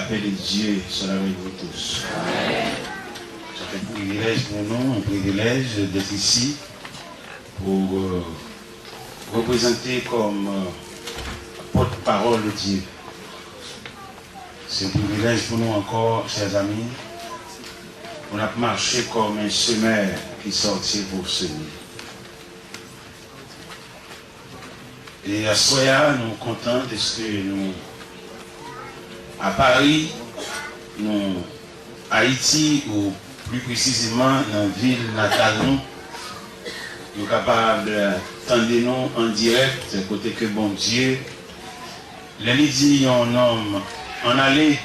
paix de Dieu soit avec vous tous. C'est un privilège pour nous, un privilège d'être ici pour représenter comme porte-parole de Dieu. C'est un privilège pour nous encore, chers amis. On a marché comme un semeur qui sortit pour semer. Et à Soya, nous sommes contents parce que nous, à Paris, nous, Haïti, ou plus précisément dans la ville natale, nous sommes capables d'entendre nous en direct, côté que bon Dieu, l'année dit un homme en aller,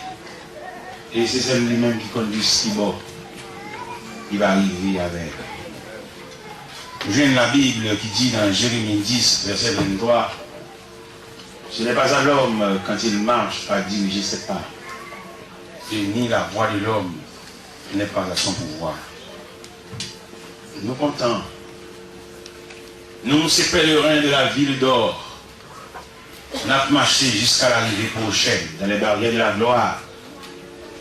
et c'est celle lui-même qui conduit ce qui va. Il va arriver avec. J'ai la Bible qui dit dans Jérémie 10, verset 23, ce n'est pas à l'homme quand il marche à diriger ses pas, et ni la voix de l'homme n'est pas à son pouvoir. Nous comptons. Nous, ces pèlerins de la ville d'or, on a marché jusqu'à l'arrivée prochaine, dans les barrières de la gloire,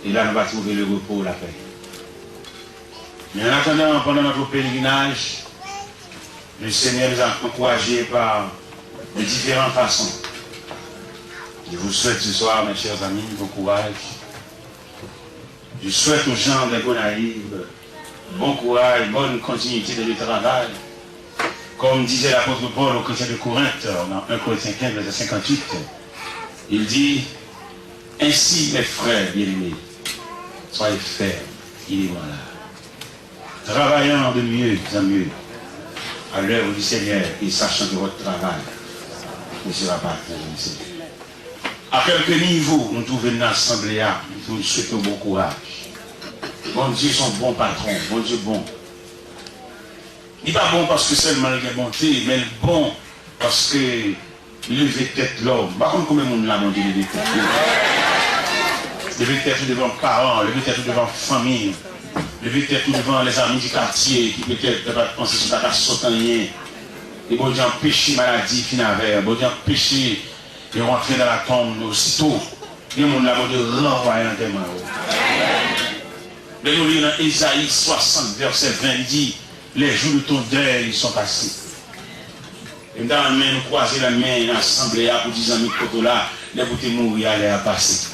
et là, nous allons trouver le repos, la paix. Mais en attendant, pendant notre pèlerinage, le Seigneur nous a encouragés par de différentes façons. Je vous souhaite ce soir, mes chers amis, bon courage. Je souhaite aux gens de Gonaïve bon courage, bonne continuité de le travail. Comme disait l'apôtre Paul aux chrétiens de Corinthe, dans 1 Corinthiens 15, verset 58, il dit, ainsi mes frères bien-aimés, soyez fermes, il est voilà. Travaillant de mieux en mieux à l'œuvre du Seigneur et sachant que votre travail ne sera pas intéressé. À quelque niveau nous trouvons une assemblée, nous souhaitons bon courage. Bon Dieu, son bon patron, bon Dieu bon. Il n'est pas bon parce que seulement il est bonté, mais bon parce que lever tête l'homme. Par contre, combien de monde l'a bon Dieu lever tête? Lever tête devant les parents, lever tête devant la famille. Lever tête devant les amis du quartier qui peut-être ne peuvent pas penser sur la sautanien. Et bon Dieu empêcher maladie finalement, bon Dieu empêcher de rentrer dans la tombe aussitôt. Et mon là de renvoyer dans tes mains. Mais nous lisons dans Ésaïe 60, verset 20, il dit, les jours de ton deuil sont passés. Et dans la main, nous croiser la main dans l'assemblée pour dire amis de là, les bouteilles mourir, aller à passer.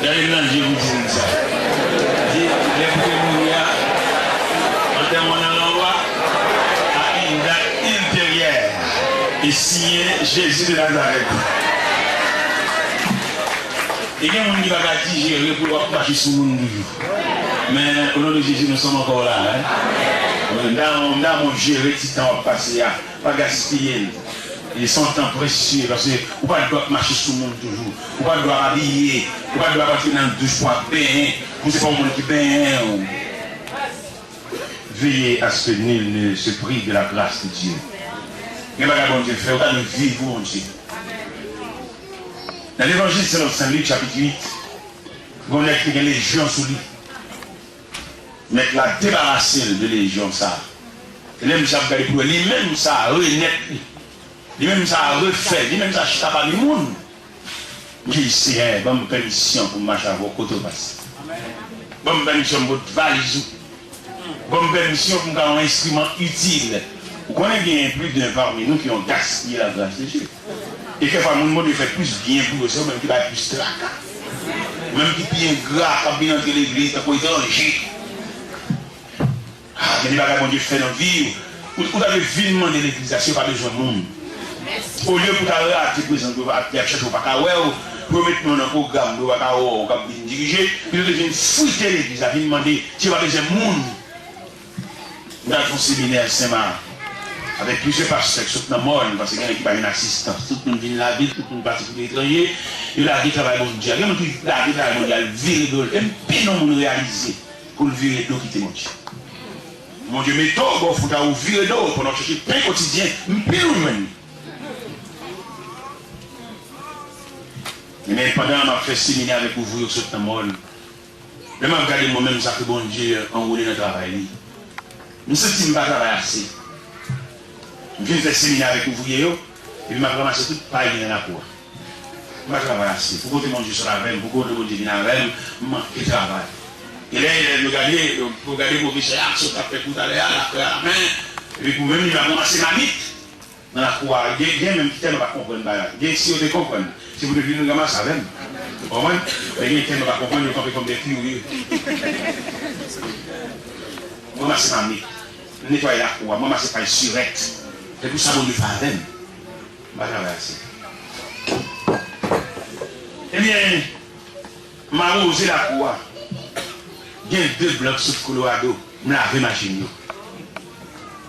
D'ailleurs, je vous dis ça. Les bouteilles mourir, en termes de l'envoi, à une date intérieure, et signé Jésus de Nazareth. Et il y a des gens qui vont digérer pour marcher sur le monde. Mais au nom de Jésus, nous sommes encore là. Dans mon gérer, si tu as passé, pas gaspiller. Et son temps précieux, parce que vous ne pouvez pas marcher sur le monde toujours. Vous ne pouvez pas habiller, vous ne pouvez pas partir dans la douche pour payer. Vous ne savez pas le monde qui paye. Veillez à ce que nul ne se prive de la grâce de Dieu. Mais bon Dieu, fait autant de vivre, mon Dieu. Dans l'évangile selon Saint Luc, chapitre 8, vous avez les légions sous lui. Mais la débarrasser de légion, ça. Lui-même, ça a regardé pour lui, lui-même, ça a renaître. Lui-même, ça a refait. Lui-même, ça a chita par le monde. Il dit, c'est bonne permission pour marcher à vos côtés. Bonne permission pour votre valise. Bonne permission pour avoir un instrument utile. Vous connaissez bien plus d'un parmi nous qui ont gaspillé la grâce de Dieu. Et quelquefois, mon monde fait plus bien pour eux, même qui va plus tracas. Même qui bien gras, qui vient dans l'église, qui est étranger. Ah, il y a des bagages que Dieu fait dans la vie. Vous avez vilement de l'église, il n'y a pas besoin de monde. Au lieu pour t'arrêter, vous avez cherché au Pacaway, pour mettre dans un programme, vous avez diriger, puis vous devez fouiller l'église, vous avez demandé si vous avez besoin de monde. Nous avons un séminaire Saint-Marc. Avec plusieurs pasteurs qui sont dans le monde, parce qu'il y a qui a une assistance. Tout le monde vient de la ville, tout le monde partit pour l'étranger. Et là, il travaille mondial. Il y a qui travaille mondial, virer d'eau. Et puis, non, on réaliser pour le virer d'eau qui te monte. Mon Dieu, mais toi, il faut que virer d'eau pour nous chercher pain quotidien. Puis, nous, même. Mais pendant que je fais séminaire avec vous, sur le monde, je me regarde moi-même, ça que bon Dieu enroulé dans le travail. Nous ne sommes pas travailler assez. Je viens faire séminaire avec vous, et puis je ramasse toute paille dans la cour. je vais travailler assez. Pour que mon Dieu soit avec pour que mon Dieu vienne avec moi, je travaille. Et là, il regarder mon vice, action qu'a fait tout à l'heure, la main, et puis pour même, il va commencer ma mythe. Dans la cour, il y a même qui ne va pas comprendre. Il y a si vous comprenez. Si vous devez nous ramasser avec vous comprenez? Il y a qui ne va pas comprendre, vous comme des curieux. Moi, c'est ma mythe. Nettoyer la cour, moi, c'est pas une surette. C'est pour ça que vous ne faites pas avec vous. Je vais travailler assez. Eh bien, je vais arroser la cour. Il y a 2 blocs sur le Colorado. Je vais laver ma machine.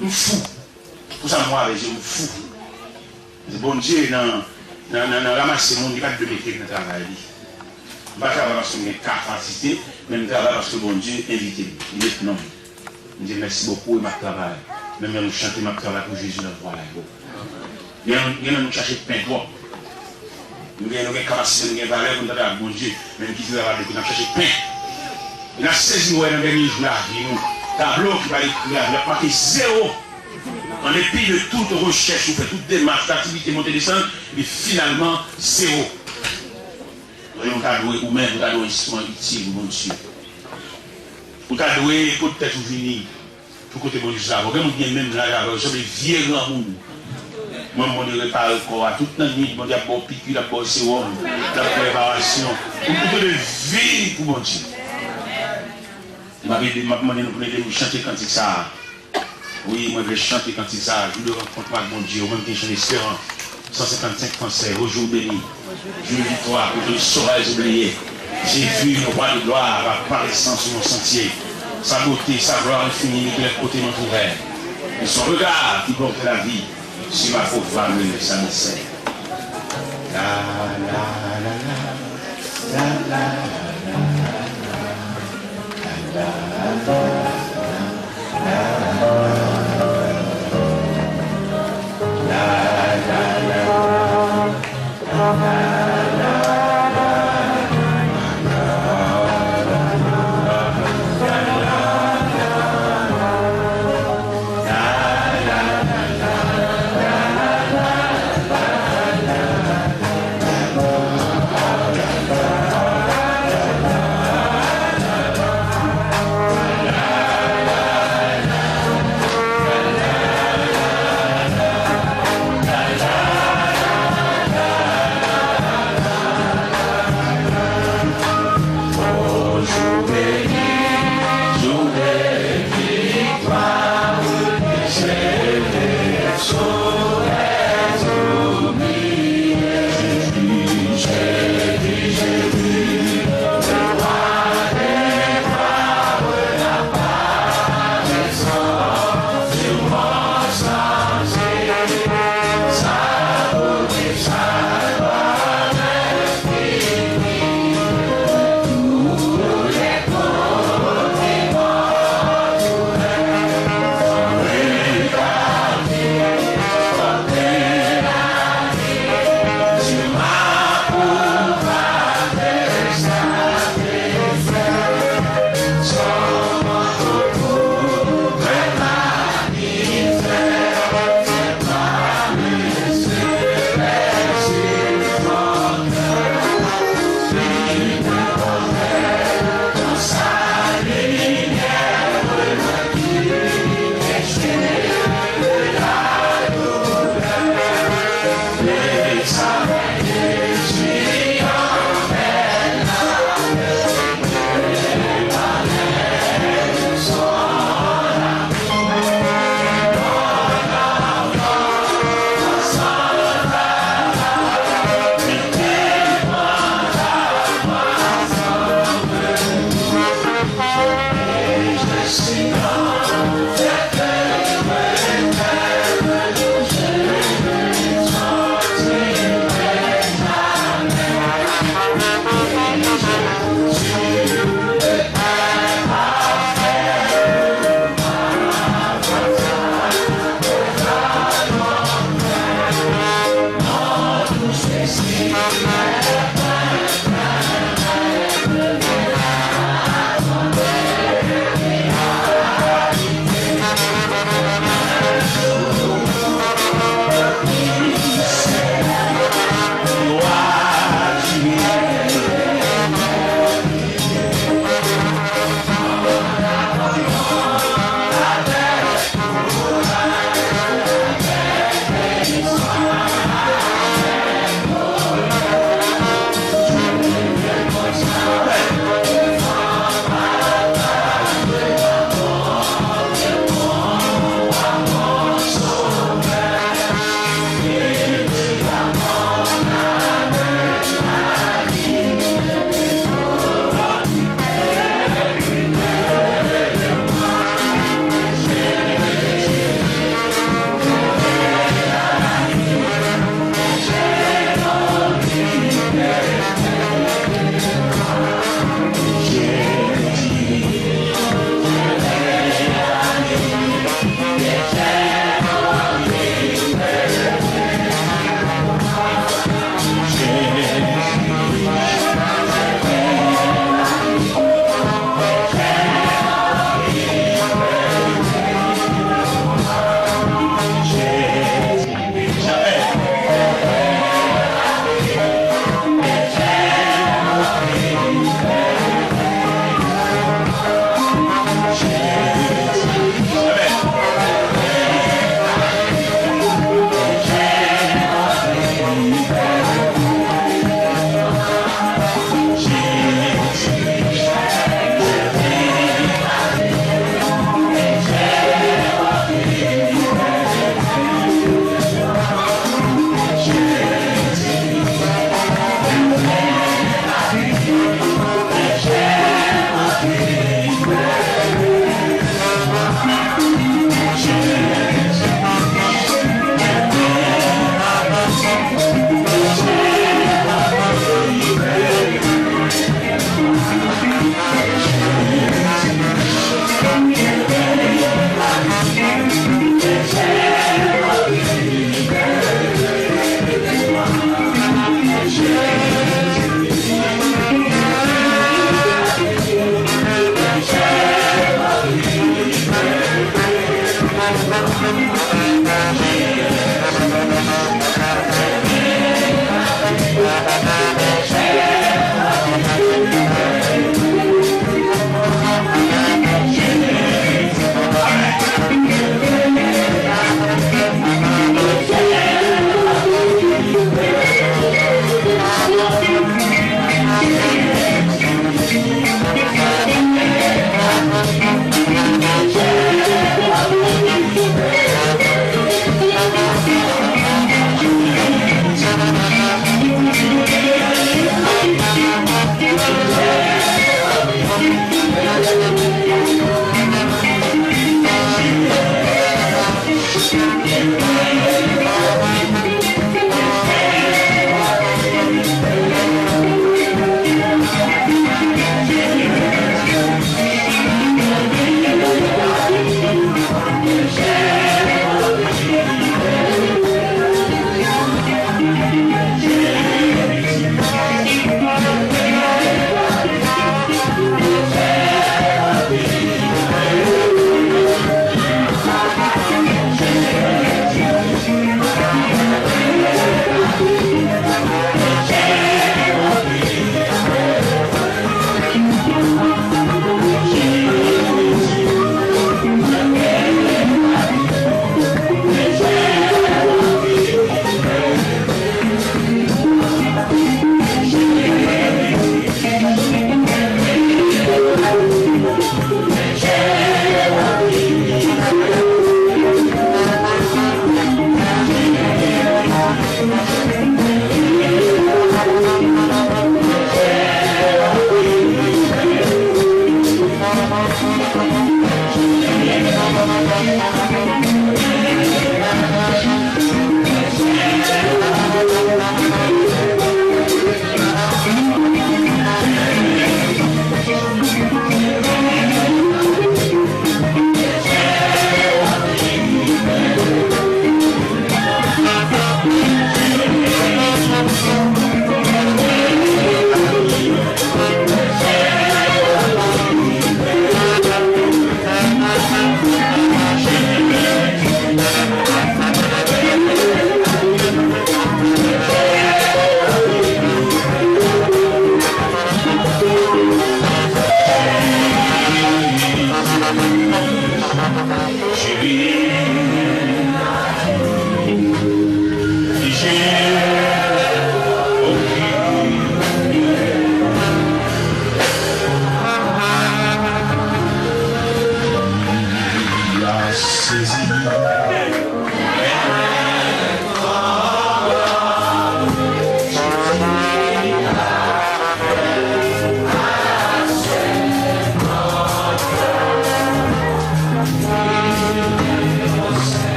Je suis fou. Pour ça, moi, je suis fou. C'est bon Dieu, dans ramasser le monde, il n'y a pas de métier dans le travail. Je ne vais pas travailler parce que j'ai une capacité, mais je travaille parce que bon Dieu invite. Il dit non. Je dis merci beaucoup et ma travail. Même si nous chantons ma travail pour Jésus dans le roi. Il y a nous chercher pain propre. Nous avons une capacité, nous avons une valeur pour nous bon Dieu. Même qui travaille avec nous, nous chercher pain. Il a saisi nous dans le dernier jour là, tableau qui va écrire, il a marqué 0. En dépit de toute recherche, ou fait toute démarche d'activité montée descente, mais finalement 0. Vous avez doué ou même vous avez un instrument utile, mon Dieu. Vous avez doué peut-être vous venir pour côté bon Dieu ça. Vous avez même là, vous avez vieux grand monde. Moi, je me répare le corps toute la nuit, je me dis à bon piqûre, à bon sérum, la préparation. Vous pouvez vivre pour mon Dieu. Je m'avais demandé de chanter cantique ça. Oui, moi je vais chanter cantique ça. Je le rencontre avec mon Dieu, même que j'ai l'espérance. 155 Français, au jour béni. Jour de victoire, que je ne saurais oublier. J'ai vu le roi de gloire apparaissant sur mon sentier. Sa beauté, sa gloire infinie, de l'autre côté m'entourait. Et son regard qui porte la vie sur ma pauvre femme, ça me sert. La la la la la la.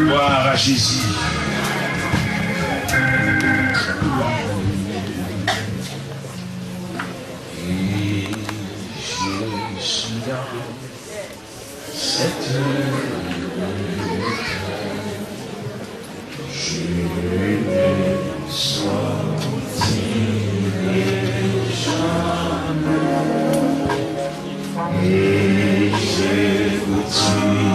Gloire à Jésus. Et je suis dans cette je me sorti et je vous tue.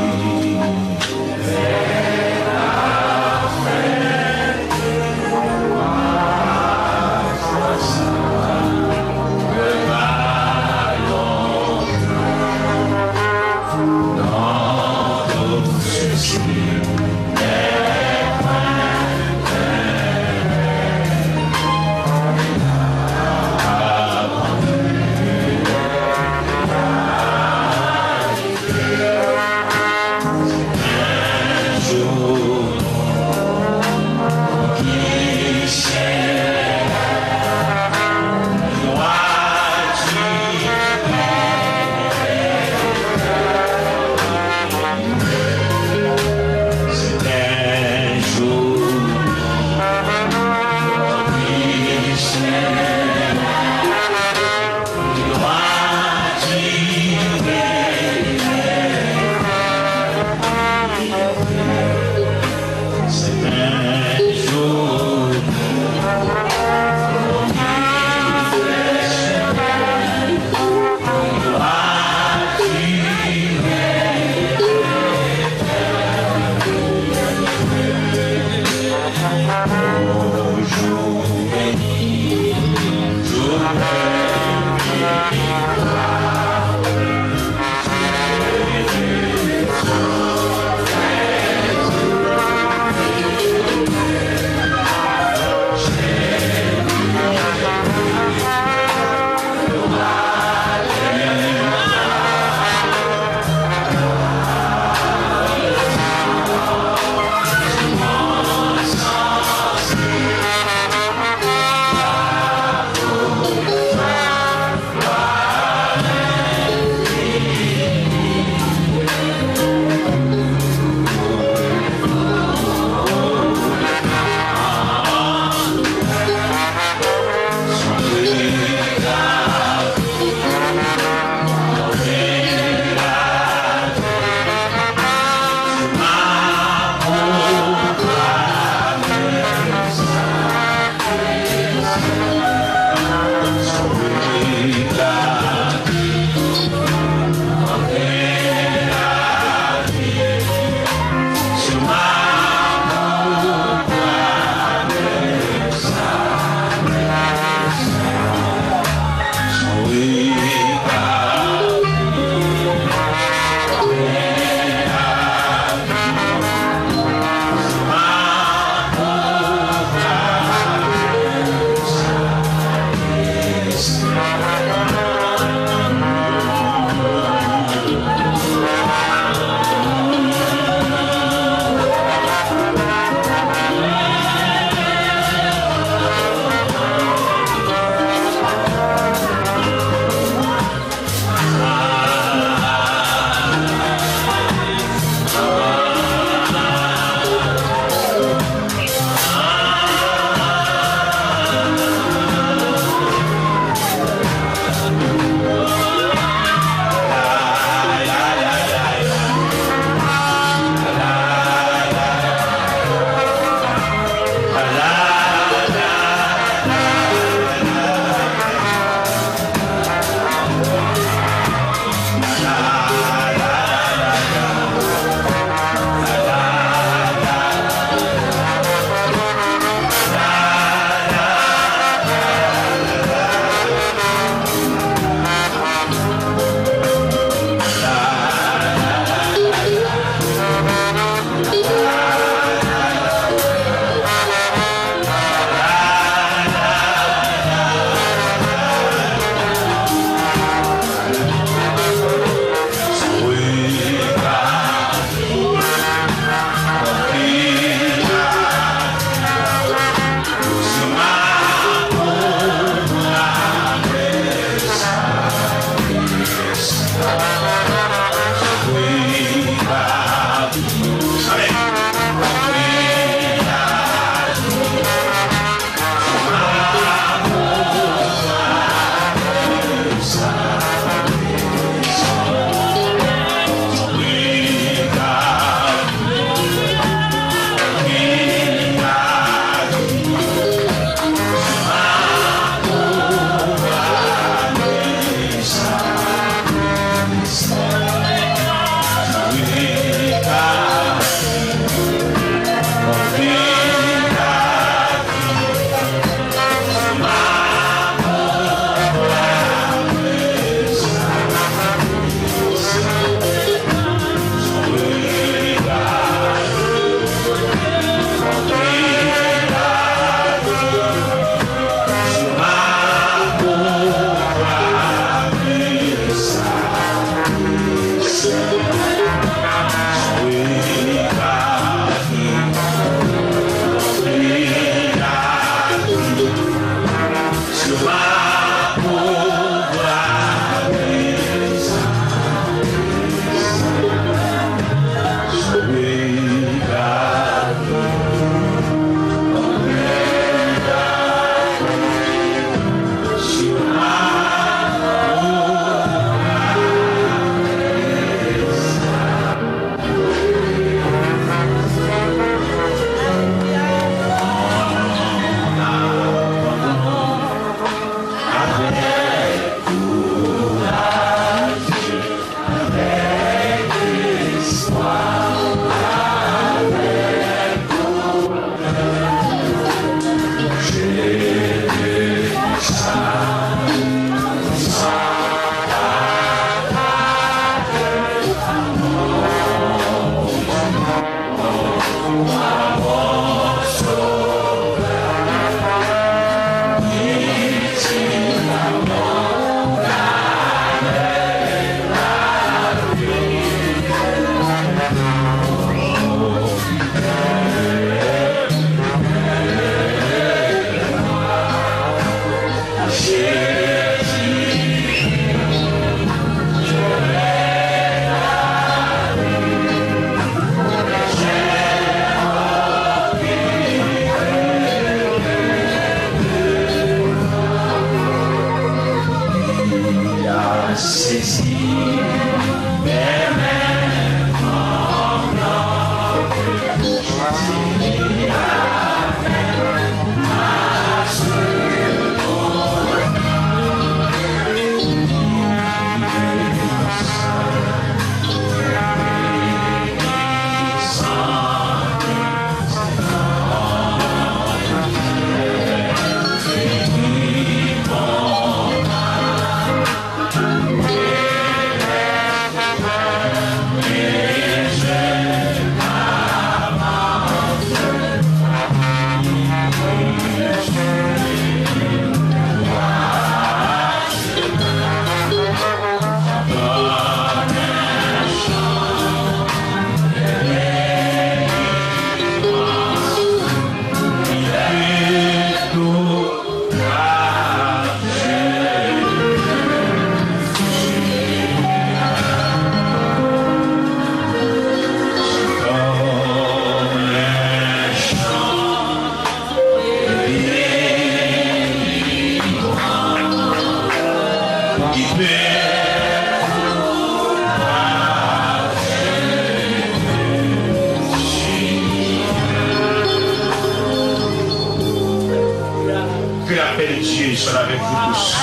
soit avec vous tous.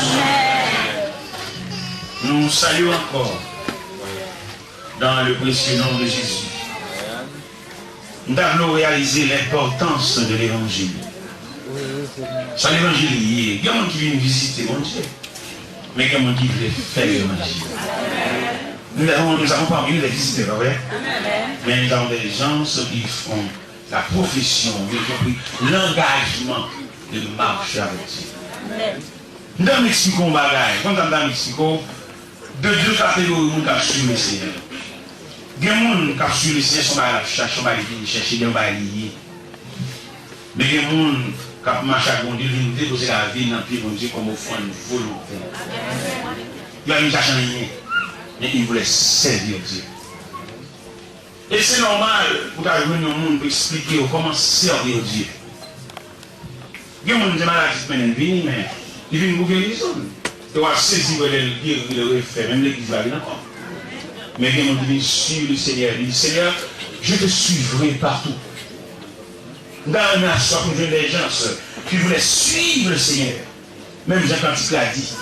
Nous saluons encore dans le précieux nom de Jésus. Nous avons réalisé l'importance de l'évangile. C'est l'évangile, il y a des gens qui viennent visiter mon Dieu, mais il y a des gens qui veulent faire l'évangile. Nous n'avons pas envie de les visiter, pas vrai? Mais nous avons des gens qui font la profession, l'engagement de marcher avec Dieu. Nous avons Mexico, quand nous avons Mexico, de deux catégories qui ont suivi le Seigneur. Il y a des gens qui ont suivi le Seigneur, qui chercher des bails. Mais il y a des gens qui ont marché avec Dieu, qui ont déposé la vie dans le pied de Dieu comme offrande volontaire. Il y a des gens qui n'ont rien, mais ils voulaient servir Dieu. Et c'est normal pour arriver au monde pour expliquer comment servir Dieu. Il y a des gens qui ont maladie, mais ils viennent pour guérison. Et on a saisi le refait, même l'église va venir encore. Mais bien, on dit, suivre le Seigneur. Il dit, Seigneur, je te suivrai partout. Dans un instant, comme des gens qui voulaient suivre le Seigneur. Même Jean Cantique l'a dit.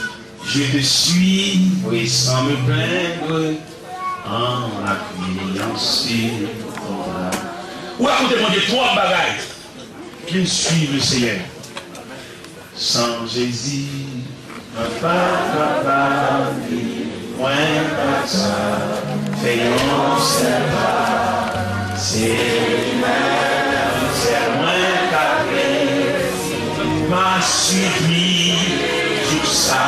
Je te suis, oui, sans me plaindre, en appuyant sur ton bras. Ou écoutez, mon Dieu, trois bagailles qui suivent le Seigneur. Sans Jésus, pas moins que ça, faisons ça, c'est moins qu'après, m'a suivi tout ça.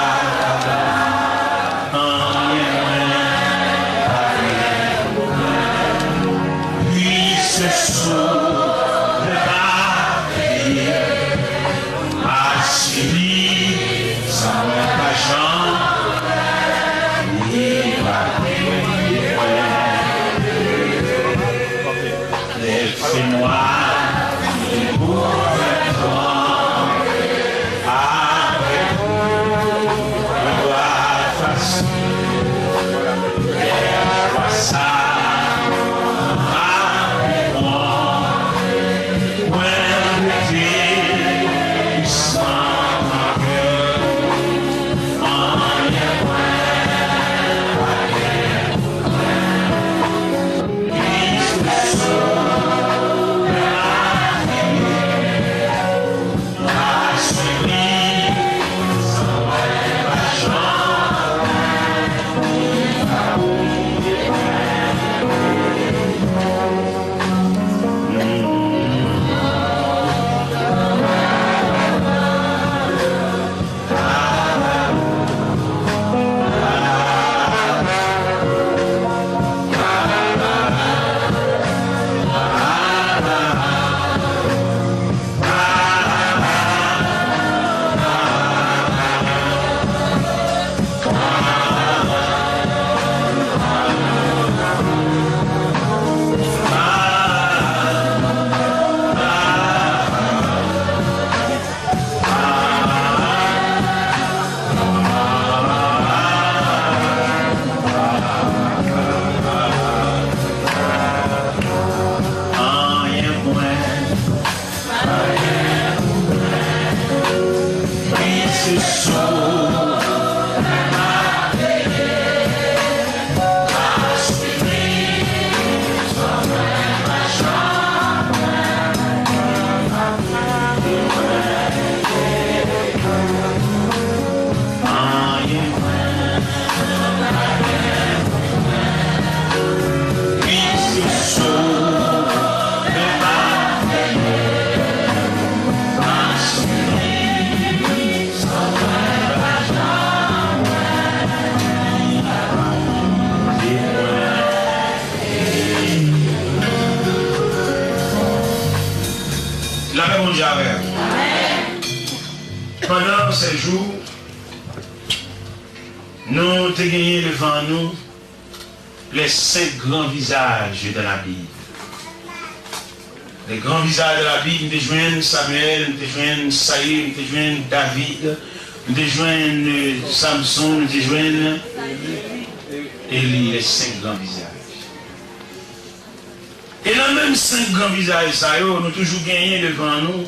Pendant ces jours, nous avons gagné devant nous les 5 grands visages de la Bible. Les grands visages de la Bible, nous joignent Samuel, nous joignent Saïd, nous joignent David, nous joignent Samson, nous joignent Élie, les 5 grands visages. Et dans même 5 grands visages, nous avons toujours gagné devant nous.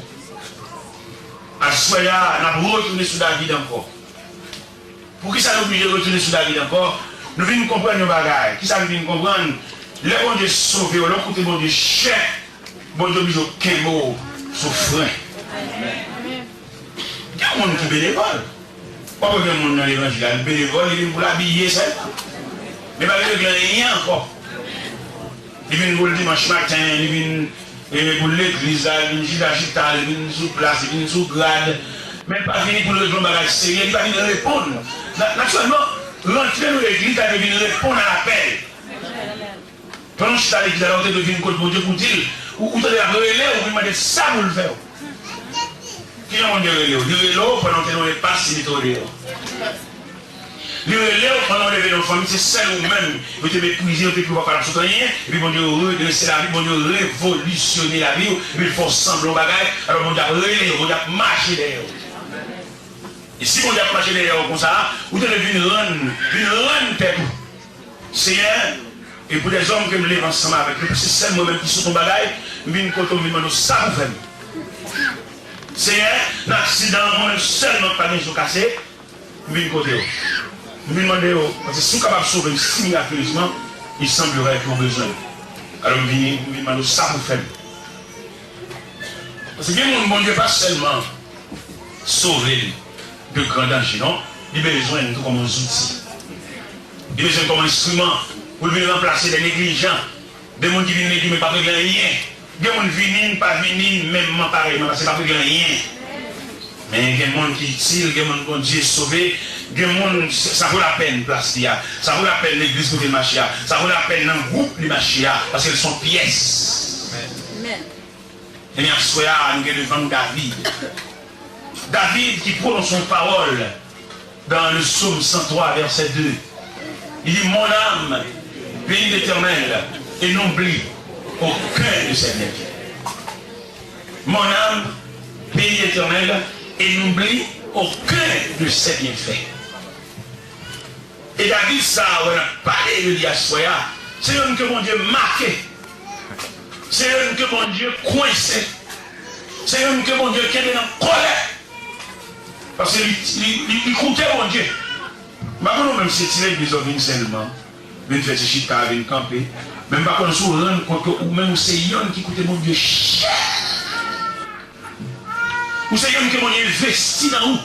À ce moment-là, nous avons retourné sur David encore. Pour qui ça nous oblige de retourner sur David encore? Nous venons comprendre nos bagages. Qui ça nous vient comprendre? Le bon Dieu sauvé, le côté bon Dieu cher, bon Dieu oblige aucun mot souffrant. Il y a un monde qui est bénévole. Pas que le monde dans l'évangile, le bénévole, il vient pour l'habiller, ça. Mais pas que rien encore. Il vient pour le dimanche matin, il vient. Et pour l'église, il vient d'agiter, il vient sous place, il vient sous grade. Mais pas venir pour le bagage sérieux, il va venir répondre. Naturellement, rentrer dans l'église, il va venir répondre à l'appel. Pendant que je suis à l'église, alors, vous devez mon Dieu pour dire, ou vous devez relais, ou vous demandez ça pour le faire. Qui est mon Dieu relais? Dieu relais, pendant que nous ne pas si vite au relais. Dieu relais, pendant que nous levons nos familles, c'est ça nous-mêmes. Vous devez épuiser, vous devez pouvoir faire la chose rien, et puis mon Dieu redresser la vie, mon Dieu révolutionner la vie, et puis il faut sembler au bagage, alors mon Dieu relais, mon Dieu marcher derrière. Et si on a marché derrière comme ça, vous devez venir rendre tête. Seigneur, et pour les hommes que me lève ensemble avec eux, c'est seul moi-même qui sont ton bagage, je viens côté, je viens ça vous faire. Seigneur, l'accident, moi-même seulement pas bien cassé, je viens côté. Je viens demander, parce que si vous êtes capable de sauver si miraculeusement, il semblerait qu'ils ont besoin. Alors je viens demander ça vous faire. Parce que mon Dieu pas seulement sauver de grands dangers, non? Il a besoin de nous comme un outil. Il a besoin comme un instrument pour venir remplacer des négligents, des gens qui viennent mais pas de rien. Des gens qui viennent, pas venir, même pareil, parce que pas de rien. Mais il y a des gens qui utilisent, des gens qui Dieu sauvé, des gens, ça vaut la peine, place qu'il y a. Ça vaut la peine l'église pour les machia. Ça vaut la peine un groupe les machia, parce qu'elles sont pièces. Amen. Et bien, soyez nous devant David. David qui prononce son parole dans le psaume 103, verset 2. Il dit, mon âme, bénis l'Éternel, et n'oublie aucun de ses bienfaits. Mon âme, bénis l'Éternel, et n'oublie aucun de ses bienfaits. Et David, ça, on a parlé de l'Iassoya, c'est un que mon Dieu marqué. C'est un que mon Dieu coincé. C'est un que mon Dieu qui est en colère. Parce qu'il comptait mon Dieu. Maintenant, même si c'est l'église seulement, même faire ses chita, venir camper, même pas qu'on se rende compte ou même c'est yon qui coûte mon Dieu cher. Ou c'est yon que mon Dieu investi dans nous.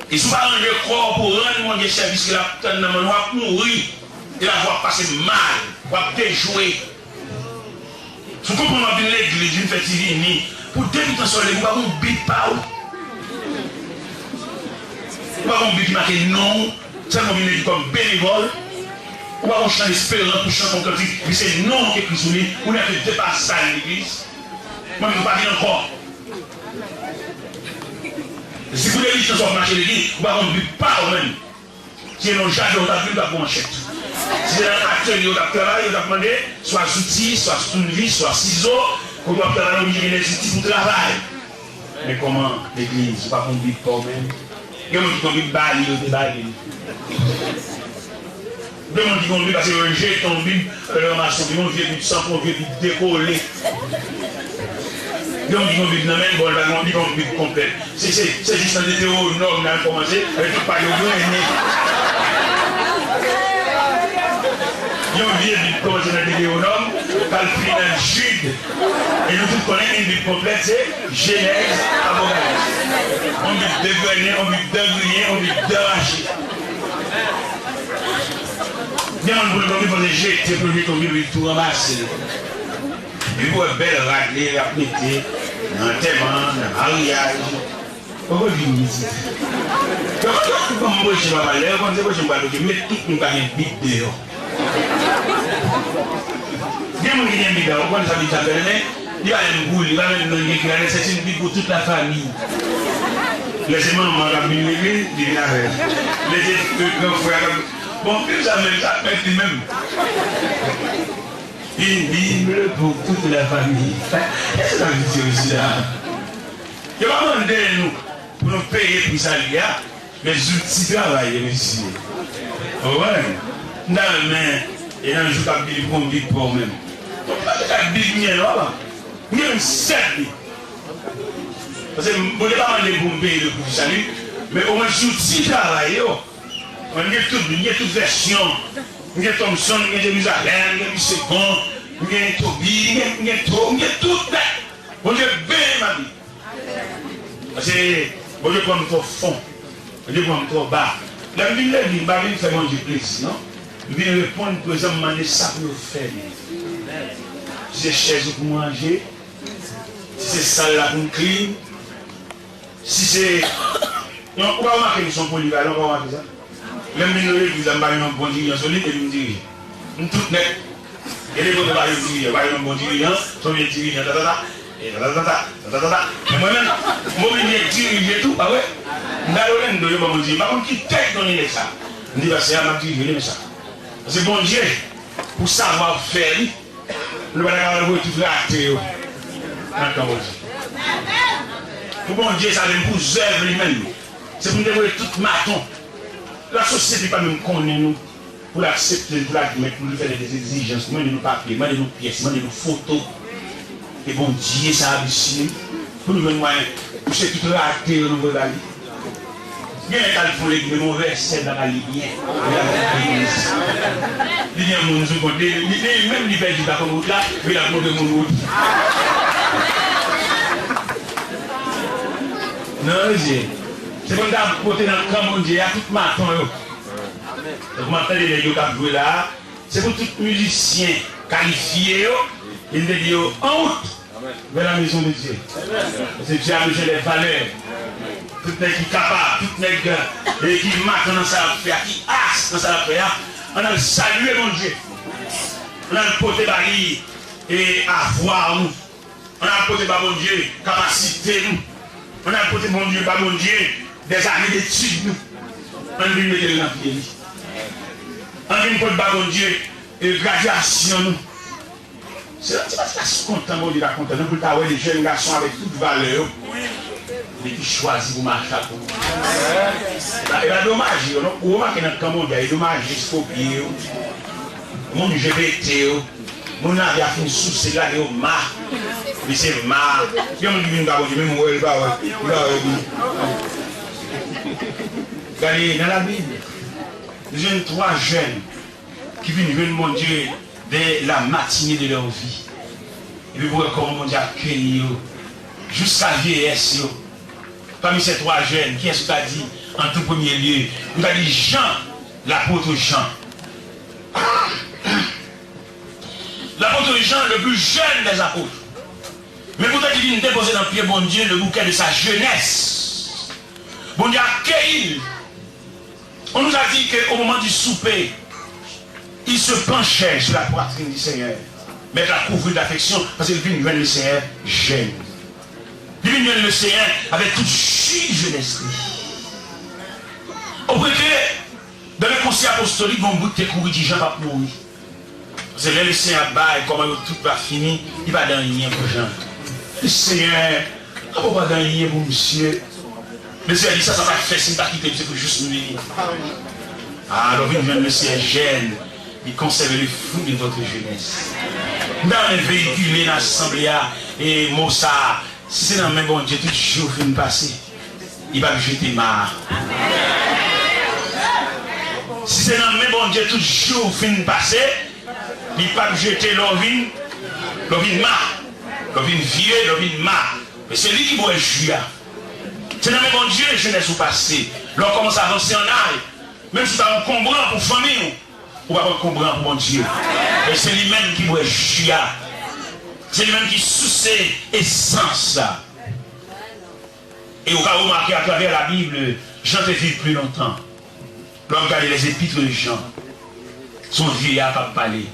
Et si vous pas rendre corps pour rendre mon Dieu service, il a peut-être dans mon noir mourir, il va voir passer mal, il va déjouer. Si vous comprenez bien l'église, une fête divine, pour débuter sur les vous ne bite pas. Vous ne pouvez pas marquer non, seulement venir comme bénévole. Vous ne pouvez pas chanter espérant pour chanter comme si c'est non qui est écrit sur lui. Vous n'avez pas dépassé ça à l'église. Moi, je ne peux pas dire encore. Si vous avez dit que vous marchez l'église, vous ne pouvez pas même. Si vous avez jamais vu, vous avez en chèque. Si vous avez un acteur, vous avez travaillé, vous avez demandé soit outils, soit tournevis, soit ciseaux, vous avez travaillé des outils pour travail. Mais comment l'église, vous ne pouvez pas conduire pour même. Il y a des gens qui ont mis balle, ils ont débaillé. Il y a des gens qui ont mis parce que le jet tombe, le maçon, ils ont vu du sang, ils ont vu décoller. Il y a des gens qui ont vu dans le même bol, ils ont vu complet. C'est juste un détéo, norme, là, commencé, avec tout paillot blanc et né. Ils ont vu commencer dans le détéo, norme, quand le final Jude. Et nous tous connaissons une Bible complète, c'est Genèse, Apocalypse. On vit de gagner, on vit de griller, on vit d'arracher. Bien, on peut le jeter pour lui tomber, il tout ramasser. Et vous avez belle raclée, apprêtée, dans le thème, dans le mariage. Pourquoi vous ici? Comme moi, je ne vais pas aller, comme je ne vais pas aller, mais tout le monde a une Bible dehors. Bien, on dit une Bible dehors, on s'habille à Berlin. Il y a un boule, il va même dans le guéguerre, c'est une Bible pour toute la famille. Laissez-moi dans l'église, il vient avec. Les grands frères, bon, plus ça fait lui-même. Une Bible pour toute la famille. Qu'est-ce que ça veut dire aussi là? Il va demander nous, pour nous payer pour ça, les outils de travail, monsieur. Ouais. Dans le main, et dans le jour, il y a une Bible pour même. Donc, pas de Bible, là. Il y a une seule. Parce que je ne vais pas demander pour me payer le coup du salut, mais au moins je suis travail. On a toute version. Il y a Thompson, il y a Jérusalem, il y a Second, il y a Toby, il y a tout. Bon Dieu, bien ma vie. Parce que bon Dieu, comme trop fond, bon Dieu, comme trop bas. La vie, il va venir faire mon Dieu plaisir, non? Il vient répondre, par exemple, demander ça pour le faire. Si c'est chaise pour manger, si c'est salle là pour clean, si c'est. On va remarquer qu'ils sont polyvalents, on va remarquer ça. Même si nous avons un bon dirigeant solide, et nous dirige. Nous tous net. Et les autres, ils ont un bon dirigeant, sont bien dirigeants, et mais moi-même, moi, je dirige tout, ah ouais. Nous avons dit, mais on qui tête dans les ça. On dit, c'est à ma dirige, mais ça. Parce que bon Dieu, pour savoir faire, nous allons tout rater. Pour bon Dieu, ça vient pour œuvre lui-même. C'est pour nous dévoiler tout maton. La société pas même connaît nous pour l'accepter, pour l'admettre, pour nous faire des exigences, pour nous papiers, pour nous pièces, pour nous photos. Et bon Dieu, ça a réussi. Pour nous mettre pour ceux qui te rater au niveau de la vie. Bien les cas font les mauvais, c'est dans la vie bien. Il y a un monde même les pays qui sont comme là, mais la mode de mon route. Non, c'est comme ça, côté dans le camp mondial, il y a tout matin. Donc, maintenant, les gens qui jouent là, c'est pour tous les musiciens qualifiés, ils disent en route vers la maison de Dieu. C'est Dieu a besoin des valeurs. Tout le monde qui est capable, tout le monde qui marque dans sa affaire, qui asse dans sa affaire, on a salué mon Dieu. On a porté baril et avoir nous. On a porté par mon Dieu capacité nous. On a porté mon Dieu par mon Dieu des années d'études nous. On vient mettre dans le pied. On vient porter par mon Dieu et graduation nous. C'est là que tu vas content, mon Dieu, content. Nous pouvons avoir des jeunes garçons avec toute valeur. Mais qui choisit pour marcher pour nous. Il y a dommage, on remarque dans le camp mondial, il y a dommage jusqu'au pied. Mon LGBT, mon avis a fait une souci là, il y a marre. Mais c'est marre. Il y a un qui vient de même où il va. Regardez, dans la Bible, il y a 3 jeunes qui viennent vers mon Dieu dès la matinée de leur vie. Et puis vous comment mon Dieu accueille jusqu'à la vieillesse. Parmi ces 3 jeunes, qui est-ce que tu as dit en tout premier lieu? Vous avez dit Jean, l'apôtre Jean. L'apôtre Jean, le plus jeune des apôtres. Mais vous avez dit, déposer dans le pied, bon Dieu, le bouquet de sa jeunesse. Bon Dieu accueille. On nous a dit qu'au moment du souper, il se penchait sur la poitrine du Seigneur. Mais la couvrir d'affection, parce qu'il vient le Seigneur jeune. Il vient le Seigneur avec toute jeunesse. Au point que dans le conseil apostolique, mon bout de courir, dit Jean va mourir. C'est là le Seigneur baille, comment tout va finir, il va dans rien pour Jean. Le Seigneur, comment va dans rien pour monsieur? Le Seigneur dit ça va faire si pas quitter, c'est pour juste nous venir. Ah, alors il vient le Seigneur jeune, il conserve le fruit de votre jeunesse. Dans les véhicules, dans l'assemblée, et Mossa, si c'est dans le même bon Dieu, tout jour fin passé, il va me jeter marre. Si c'est dans le même bon Dieu, tout jour fin passé, il va me jeter l'orvine marre. L'orvine vieux, l'orvine marre. Mais c'est lui qui boit le juillet. C'est dans le même bon Dieu, les jeunesses sont passées. L'on commence à avancer en âge. Même si tu as un combrant pour famille, ou pas un combrant pour mon Dieu. Et c'est lui-même qui boit le juillet. C'est lui-même qui soucie essence là. Et on va remarquer à travers la Bible, Jean te vit plus longtemps. L'homme regarde les épîtres de Jean. Son vieillard va parler.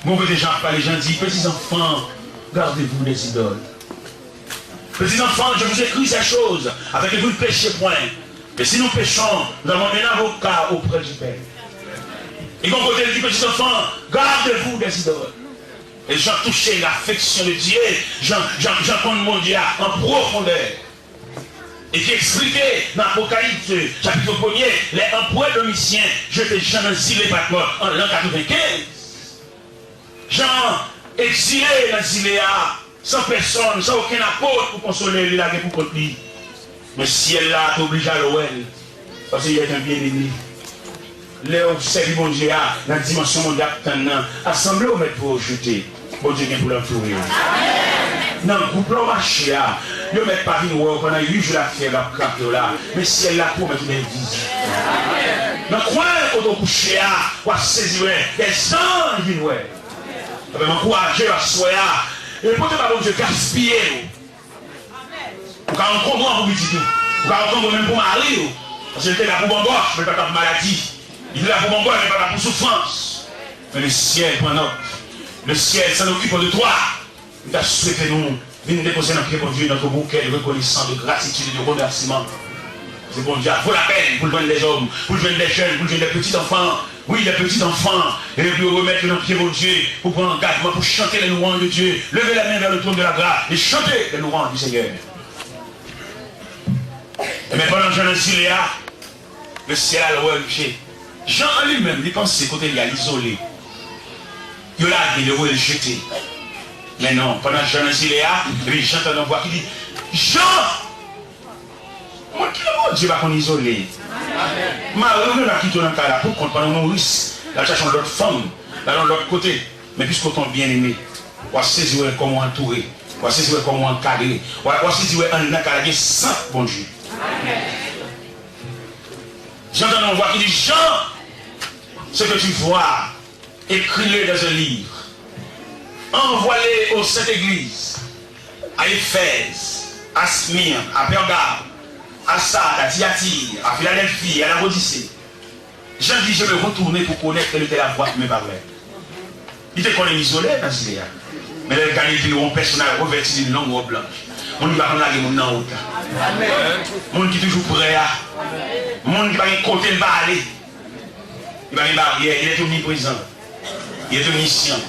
Mon petit Jean parle, Jean dit, petits enfants, gardez-vous des idoles. Petits enfants, je vous écris ces choses, avec que vous ne péchez point. Mais si nous péchons, nous avons un avocat auprès du Père. Et quand côté dit, petits enfants, gardez-vous des idoles. Et Jean touchait l'affection de Dieu, Jean compte mon Dieu en profondeur. Et qui expliquait dans l'Apocalypse, chapitre 1er, les empereurs domitiens, jetés Jean dans l'exilé Patmos en l'an 95. Jean exilé dans l'exilé, sans personne, sans aucun apôtre pour consoler la guerre pour lui. Mais si elle là, t'oblige à l'OL, parce qu'il est un bien-aimé. Léo, c'est bon Dieu, dans la dimension mondiale, assemblée au maître pour jeter. Bon Dieu vient pour l'entourer. Dans le groupe, là, marché, ne met pas une pendant 8 jours la fièvre, la craque là. Mais si elle l'a pour mettre une invisible. Dans le coin, quand on couche, on va saisir des anges qui nous. On va m'encourager à soyer. Et pour que bon Dieu gaspiller. Pour qu'on comprenne pour petit tout. Pour qu'on comprenne même pour Marie. Parce qu'il était là pour bon gauche, mais pas pour maladie. Il est là pour bon gauche, mais pas pour souffrance. Mais le ciel, le ciel s'en occupe de toi. Nous avons souhaité nous venir déposer dans le pied de Dieu notre bouquet de reconnaissance, de gratitude et de remerciement. C'est bon Dieu, vaut la peine pour le joindre des hommes, pour le joindre des jeunes, pour le joindre des petits enfants. Oui, les petits enfants, et puis remettre dans le pied de Dieu, pour prendre engagement, pour chanter les louanges de Dieu, lever la main vers le trône de la grâce et chanter les louanges du Seigneur. mais pendant que Jean dit là, le ciel a le touché. Jean lui-même, il pense que côté il a l'isolé. Il a dit le jeté. Mais non, pendant que Jean dit là, puis j'entends une voix qui dit Jean! Moi qui le Dieu va qu'on isolé. Malheureusement, on a quitté dans le cas là pour qu'on pendant Maurice, la cherchons l'autre femme, là dans l'autre côté. Mais puisqu'on est bien aimé, on va saisir comment entourer, on va saisir comment encadrer, on va saisir un encadré sans bon Dieu. J'entends une voix qui dit Jean, ce que tu vois, écris-le dans un livre. Envoie-le aux sept églises, à Éphèse, à Smyrne, à Pergame, à Sade, à Thyatire, à Philadelphie, à la Odyssée. Jean dit, je vais retourner pour connaître quelle était la voix qui me parlait. Il était qu'on est isolé dans ce cas. Mais le gars, il dit, un personnage revêtu d'une longue robe blanche. On ne va pas aller mon nom. Mon qui est toujours prêt à. Mon qui va y côté, il va aller. Il va y barrière, il est omniprésent. Il est omniscient.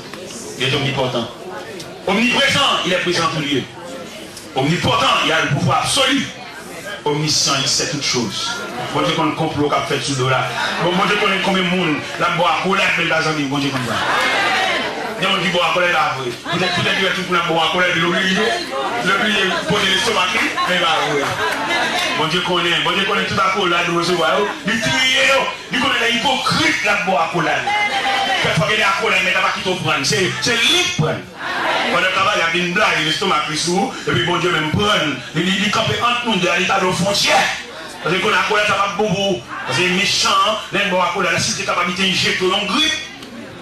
Il est omnipotent. Omniprésent, il est présent en tout lieu. Omnipotent, il a le pouvoir absolu. Omniscient, il sait toutes choses. Bon Dieu qu'on complot qu'a fait sous là. Bon Dieu qu'on est combien de monde la boire cola mais les amis, bon Dieu comme ça. Il y a un qui boit cola là vrai. Peut-être tout pour la boire cola de l'oublier. L'oublier poser l'estomac mais va ouais. Bon Dieu connaît tout à cola de recevoir. Il tue il connaît la hypocrite la boire cola. Parfois qu'il y a cola mais t'as pas qui te prendre. C'est libre. Quand le travail a une blague, l'estomac plus sous, et puis bon Dieu même prend, il campe entre nous de l'état de frontière. Parce que quand la colère, ça va beaucoup. Parce que méchant, même bon la colère, la cité capable de jeter dans grippe.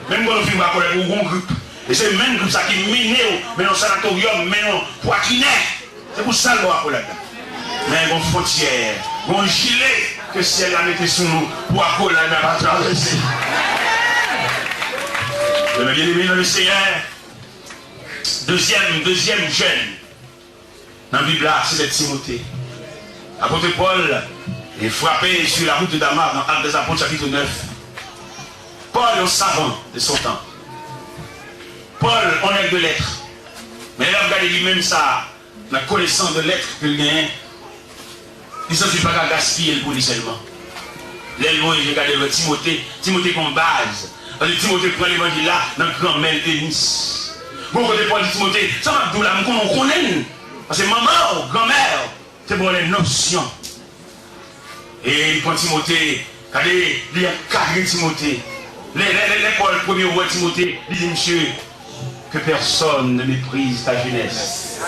Même quand on fait la colère, on a grippe. Et c'est même comme ça qui mine, mais dans le sanatorium, mais non, poitrinet. C'est pour ça que la colère. Mais bon frontière, bon gilet, que si elle a mis sous nous, pour la colère, elle n'a pas traversé. Je me bien aimé dans le Seigneur. Deuxième jeune dans la Bible là, c'est Timothée. Apôtre Paul est frappé sur la route de Damas dans Actes des Apôtres chapitre 9. Paul est un savant de son temps. Paul en est de lettres. Mais il a regardé lui-même ça, la connaissance de lettres qu'il gagne. Il ne s'agit pas qu'à gaspiller le police seulement. L'éloigné, j'ai regardé le Timothée comme base. Parce que Timothée prend l'évangile là dans le grand mail Denis. Bon, quand Paul dit Timothée, ça m'a dit là, on connaît. Parce que maman, grand-mère, c'est pour les notions. Et il prend Timothée, regardez, il y a carré Timothée. Les Paul, premier roi Timothée, il dit, monsieur, que personne ne méprise ta jeunesse.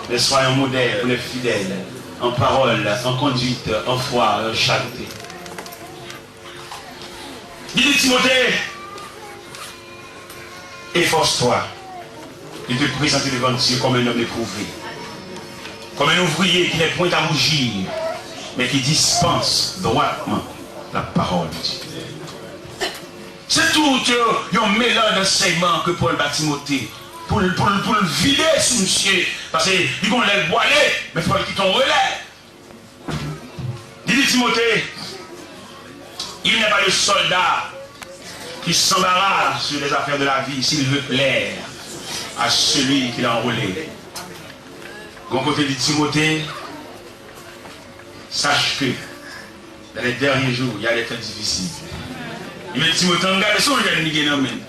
Mais sois un modèle pour les fidèles, en parole, en conduite, en foi, en charité. Il dit Timothée, efforce-toi. Il te présente devant Dieu comme un homme éprouvé, comme un ouvrier qui n'est point à rougir, mais qui dispense droitement la parole de Dieu. C'est tout un mélange d'enseignement que Paul bat Timothée pour le vider sous monsieur, parce qu'il dit qu'on l'a boilé, mais il faut qu'il t'en relève. Il dit Timothée, il n'est pas le soldat qui s'embarrasse sur les affaires de la vie s'il veut plaire à celui qui l'a enrôlé. Quand côté de Timothée, sache que dans les derniers jours, il y a des temps difficiles. Il me dit Timothée, regardez son jeune qui est dans le même.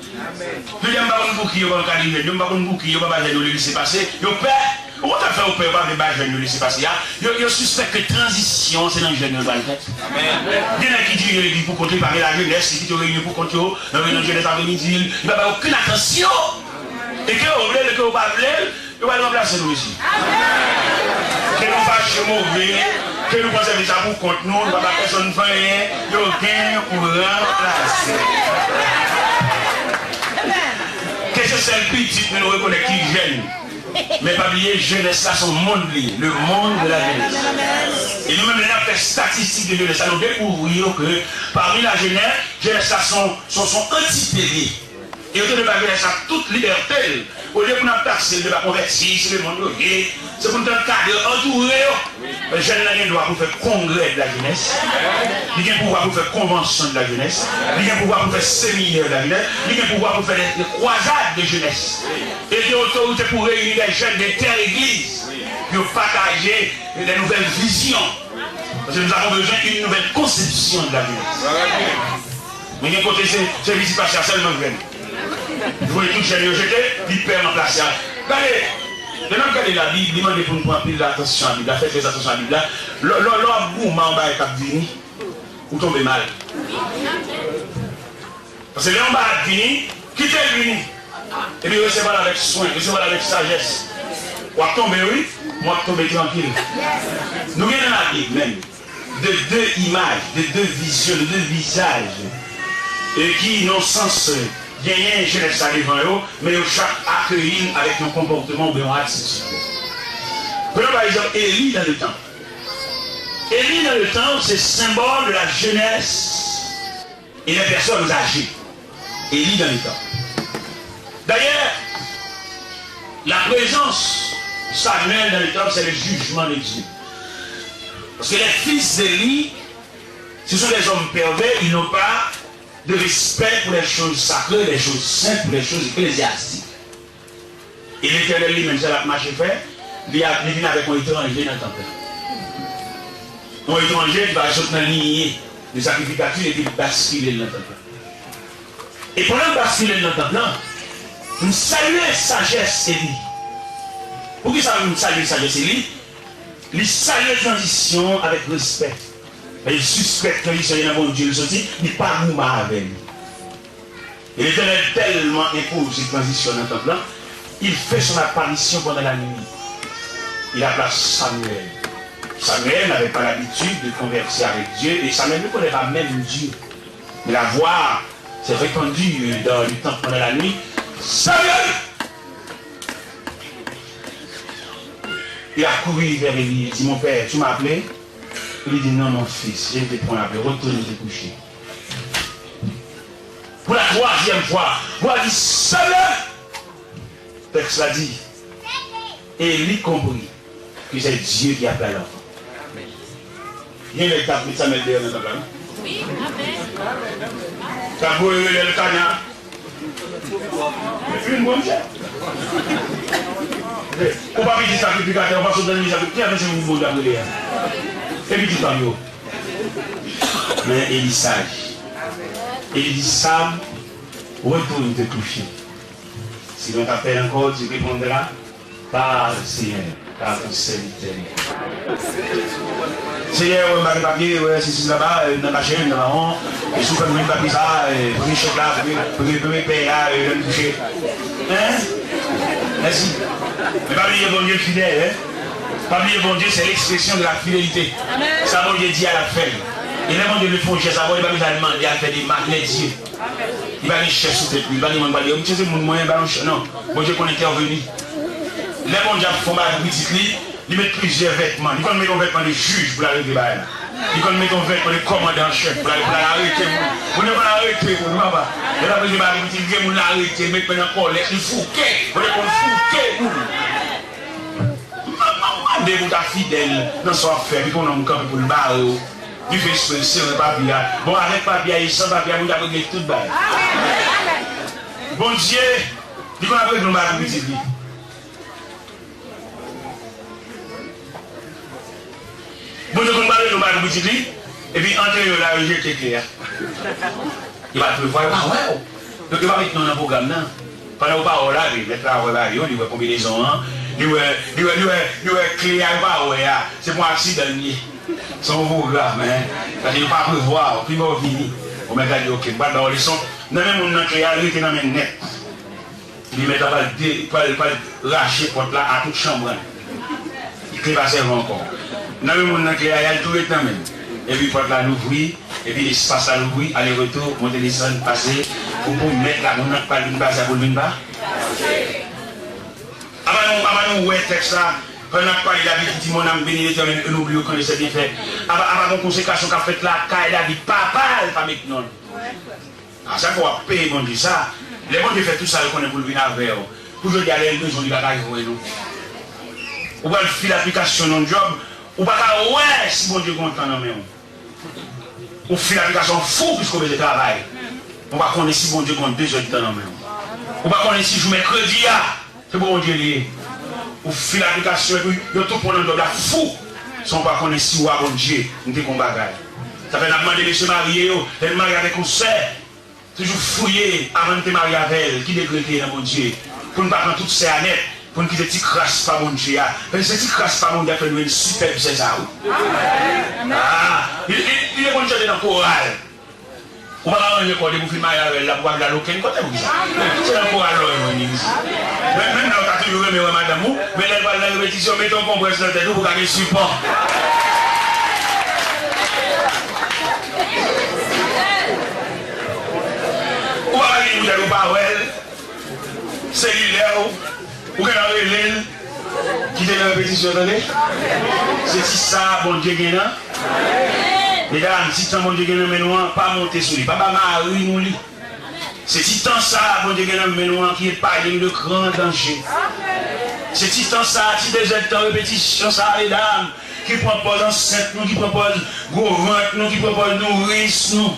Je ne sais pas si vous avez un je ne sais pas si vous avez un laisser passer. Vous avez fait au père, vous avez un laisser passer. Vous suspectez que transition, c'est dans le jeune de la tête. Il y en a qui disent pour compter par la jeunesse, qui te réunissent pour compter dans la jeunesse après-midi. Il n'y a aucune attention. Et que vous voulez, que vous ne voulez, vous allez remplacer nous ici. Que nous fassions mauvais, que nous pensons déjà pour contre nous, nous ne pas personne faire rien, il y a aucun pour remplacer. Que c'est celle petite, mais nous reconnaissons qui jeune. Mais pas oublier, jeunesse, ça, son monde, le monde de la jeunesse. Et nous-mêmes, nous avons fait statistiques de jeunesse, nous découvrirons que parmi la jeunesse, ça sont antipédés. Et au lieu de ne pas jeunesse à toute liberté, au lieu de nous taxer, de ne pas convertir, c'est le monde, c'est pour nous cadrer, entourer. Les jeunes n'ont pas droit pour faire congrès de la jeunesse, ils n'ont pas pouvoir pour faire convention de la jeunesse, ils n'ont pas pouvoir pour faire séminaire de la jeunesse, ils n'ont pas pouvoir pour faire des croisades de jeunesse. Et des autorités pour réunir les jeunes des terres églises, pour partager les nouvelles visions. Parce que nous avons besoin d'une nouvelle conception de la jeunesse. Mais d'un côté, c'est visite pas seulement jeune. Vous voyez tout jeune jeté, puis perd en place. Regardez, maintenant regardez la Bible, demandez pour nous prendre plus d'attention à la Bible, faites très attention à la Bible. L'homme gourmand en bas est venu, vous tombez mal. Parce que l'homme bas est venu, quittez le venu. Et puis recevez-le avec soin, recevez-le avec sagesse. Ou à tomber, oui, moi tomber tranquille. Nous venons dans la Bible même, de deux images, de deux visions, de deux visages, et qui n'ont sens gagner jeunesse à l'évangile, mais chaque accueilli avec un comportement de attitude. Prenons par exemple Élie dans le temps. Élie dans le temps, c'est symbole de la jeunesse et des personnes âgées. Élie dans le temps. D'ailleurs, la présence Samuel dans le temps, c'est le jugement de Dieu. Parce que les fils d'Élie, ce sont des hommes pervers, ils n'ont pas de respect pour les choses sacrées, les choses saintes, pour les choses ecclésiastiques. Et l'Éternel lui-même, ça l'a marché fait, il vient avec un étranger dans le temple. Un étranger qui va sauter dans la lignée de sacrificature et qui va basculer dans le temple. Et pendant qu'il basculer dans le temple, nous saluons sagesse Élie. Pour qui ça nous salue sagesse Élie? Il salue la transition avec respect. Il suspecte qu'il soit un bon Dieu, il n'est pas mouvement avec lui. Et l'Éternel tellement impose cette transition dans le temple, il fait son apparition pendant la nuit. Il appelle Samuel. Samuel n'avait pas l'habitude de converser avec Dieu, et Samuel ne connaît pas même Dieu. Mais la voix s'est répandue dans le temple pendant la nuit. Samuel! Il a couru vers Élie, il dit, mon père, tu m'as appelé? Il lui dit, non, mon fils, je vais te prendre appelé, retourne te coucher. Pour la troisième fois, moi, dit, Samuel! Le texte l'a dit. Et Élie comprit que c'est Dieu qui appelle l'enfant. Il y a une étape de Samuel derrière notre plan. Oui, amen. Ça vous le canard. Une bonne chose. On va dire sacrificateur, on va se donner les sacrificateurs, qui a fait ce mouvement d'appeler. Et puis tout en haut. Mais il est sage. Il dit Sam, retourne te coucher. Si l'on t'appelle encore, tu répondras par le Seigneur, par ton serviteur. Seigneur, on m'a papier, c'est là-bas, dans la chaîne, dans la honte, et sous comme une papier ça, premier chocolat, premier paye là, le coucher. Hein? Merci. Mais pas oublier bon Dieu fidèle, hein? Pas oublier bon Dieu, c'est l'expression de la fidélité. Ça, bon Dieu dit à la fin. Et les bon Dieu le font chez ça, il va nous demander à faire des magnets Dieu. Il va aller chercher sous tête, il va demander, monsieur, c'est mon moyen, non, bon Dieu qu'on est intervenu. Les bon Dieu font ma petite lit, ils mettent plusieurs vêtements. Ils vont mettre un vêtement de juge pour l'arrêter. Ils vont mettre un vêtement de commandant en chef pour l'arrêter. Vous ne pouvez pas l'arrêter, vous ne pouvez pas. Et là, vous allez l'arrêter, mettre en colère, il faut que, vous allez fouquer. Demandez-vous ta fidèle dans son affaire, puis qu'on a un camp pour le barreau. Tu fais expression de papier. Bon, avec papier, sans papier, vous avez réglé tout le bail. Bon Dieu, dis qu'on a réglé le bail pour petit vie. Bon Dieu, qu'on a réglé le bail pour petit vie, et puis entrer là, il est clair. Il va te voir, ah ouais. Donc il va mettre dans le programme là. Pendant qu'on parle là, il va mettre là, il va combinaison. Il va clé à la c'est pour un accident. Son programme, il ne pas prévoir, puis il va venir. On m'a dit, ok, pas dans les sons. Non, même on a créé, il est dans mes net. Il met pas lâcher porte là à toute chambre. Il ne pas servir encore. Non, même on a créé, il y a tout le temps même. Et puis porte là l'ouvrir, et puis l'espace à l'ouvrir, aller-retour, monter les sons, passer, pour mettre là, on n'a pas d'une base à boule d'une bas. Avant nous, ouais, texte là. Quand on a parlé de la vie qui dit mon âme bénie l'éternel, on oublie qu'on essaie bien fait. Avant qu'on conséquence qu'a fait là, quand il a dit papa, pas maintenant. À chaque fois, payer bon Dieu ça. Les bons Dieu fait tout ça, qu'on est pour le venir avec eux. Pour je dis à l'aile, nous, on dit bagaille pour nous. Ou pas faire l'application dans le job, ou pas ouais, si bon Dieu content dans nous. Ou faire l'application fou puisqu'on veut le travail. On va connaître si bon Dieu compte 2 heures de temps dans nous. Ou pas connaître si je mercredi, c'est bon Dieu lié. Ou fait l'application et puis il tout prendre un job là fou. Son pas qu'on est si ou à bon Dieu, nous sommes bagaille. Ça fait demander monsieur marié, elle marie avec conseil. Toujours fouiller avant de te marier avec elle, qui décrète dans mon Dieu. Pour ne pas prendre toutes ces années, pour ne quitter cette crasse pas mon Dieu. Parce que cette crasse pas mon Dieu fait une superbe César. Ah, il est bon Dieu dans le choral. On va pas rendre compte de vous filmer avec la boîte de la loquenne, côté vous ça. C'est dans le choral là, même dans le catégorie, mais madame, mais elle va la répétition, mettons compresse dans la tête, vous gagner support. Ou va aller vous allez pas elle, cellulaire, ou qu'elle a l'île, qui est la répétition, attendez. C'est ça, bon Dieu, gagne. Mesdames, si tant bon Dieu gagne, mais nous pas monter sur lui, pas Marie nous lui. C'est titan ça, bon Dieu gagne, mais nous qui est pas de grand danger. C'est titan ça, si des êtres en répétition ça, mesdames, qui propose enceinte nous, qui propose gourmand nous, qui propose nourrice nous.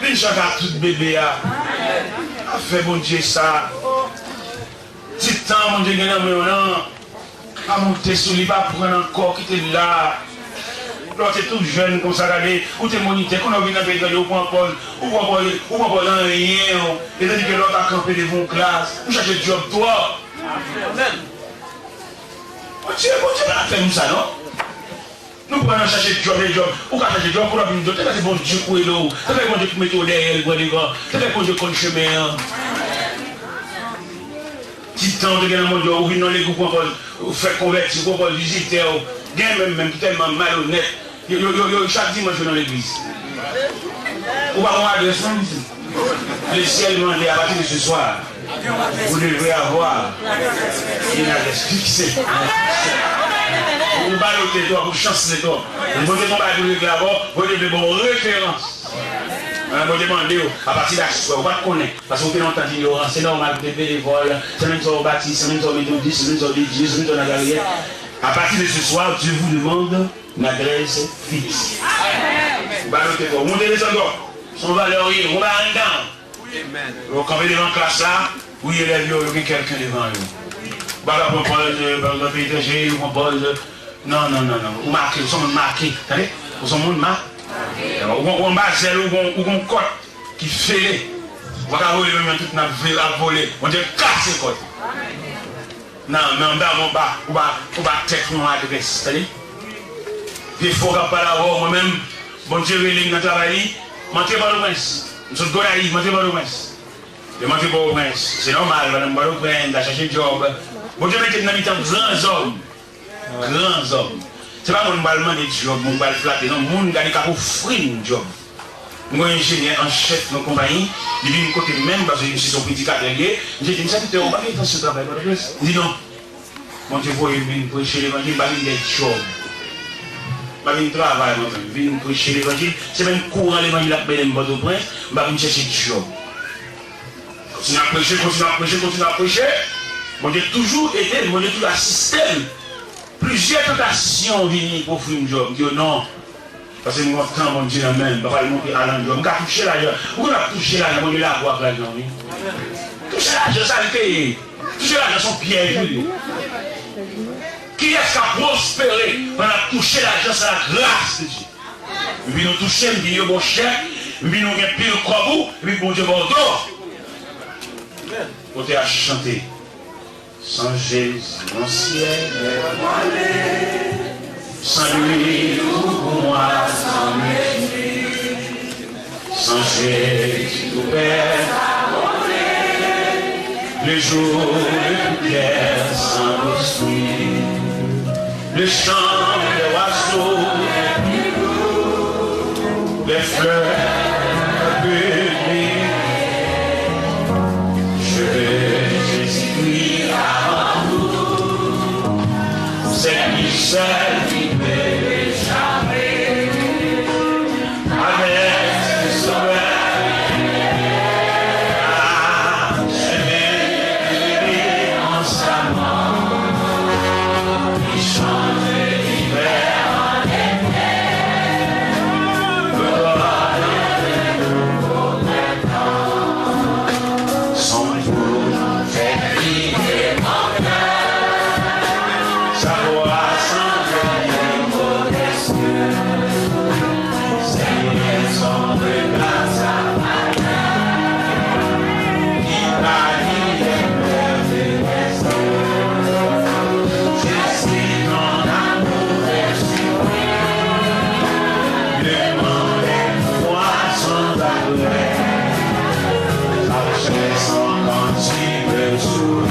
Une chante à tout bébé a fait bon Dieu ça. Titan mon Dieu gagne, mais non, pas monter sur lui, pas prendre encore qui était là. Quand tu es tout jeune, comme ça, ou tu es monité, quand on vient dans le pays, ou pas rien, et tandis que l'autre a campé devant une classe, ou chercher job, toi. Bon Dieu, on a fait nous ça, non? Nous prenons chercher job, ou quand chercher job, pour la vie de c'est bon Dieu pour l'eau, c'est bon Dieu pour mettre au derrière, c'est bon Dieu pour le chemin. Petit temps de gagner mon Dieu, ou venir dans les groupes, ou faire convertir, ou pour visiter, même tellement malhonnête. Chaque dimanche dans l'église. Ou pas avoir adresse ici. Le ciel demande à partir de ce soir. Vous devrez avoir une adresse fixée. Vous ne parlez pas de toi, vous chancez de toi. Vous ne pouvez pas dire que d'abord, vous devez avoir une référence. Vous demandez à partir d'achat, vous ne connaissez pas. Parce que vous avez entendu l'ignorance, c'est normal que vous devez les vols, c'est même sur le bâtiment, c'est même sur le méthodiste, c'est même sur l'église, c'est même sur la galerie. À partir de ce soir, Dieu vous demande une adresse fixe. Vous allez noter quoi? Vous montez les endroits. Son valeur, vous va en dedans. Vous campez devant la classe là, vous y élèvez, il y a quelqu'un devant vous. Vous allez propose le pays étranger, vous propose. Non. Vous marquez, vous sommes marqués. Vous savez? Vous sommes marqués. Ou un basel ou un côte qui fait. Vous allez voler, même toute notre ville à voler. On dit casser le côte. Non, mais en bas, on va tête mon adresse. C'est-à-dire, il faut qu'on parle à moi-même, bon Dieu, je vais travailler, monter par le prince. Je suis gonaïve, monter par le prince. Je monte par le prince. C'est normal, madame, par le prince, de chercher un job. Bon Dieu, mettez dans le temps grands hommes. Grands hommes. Ce n'est pas mon ballement de job, mon bal flatté, non, mon gars qui a offert un job. Moi, ingénieur en chef de la compagnie, il vient côté même parce que je suis son petit atelier. J'ai dit, ça tu es au bac, dans ce travail. Il dit non. Mon Dieu, vous venez prêcher l'évangile, il y a des jobs. Je viens travailler, je viens prêcher l'évangile. C'est même courant l'évangile à Belém Bordeaux-Prince, je viens chercher des jobs. Continue à prêcher. Mon Dieu, toujours été, mon Dieu, toujours assisté. Plusieurs tentations viennent pour faire un job. Je dis non. Parce que moi, quand mon Dieu même, je vais monter à l'endroit. Je vais toucher l'argent. Vous avez touché l'argent, vous allez avoir l'argent. Toucher l'argent, ça le fait. Toucher l'argent, son piège. Qui est-ce qui a prospéré? On a touché l'argent, c'est la grâce de Dieu. Et puis nous touchons, nous disons bon chèque, et puis nous avons pile le corbeau, et puis bon Dieu Bordeaux. On a chanté. Sans Jésus, mon ciel est voilé. Sans lui, tout moi, sans lui. Sans Jésus, tout perd. Le jour, le clair, sans l'esprit. Le chant des oiseaux, les fleurs publiques. Je veux Jésus-Christ avant tout. C'est lui seul qui peut l'échapper. Avec le sauveur. Chanter Jésus.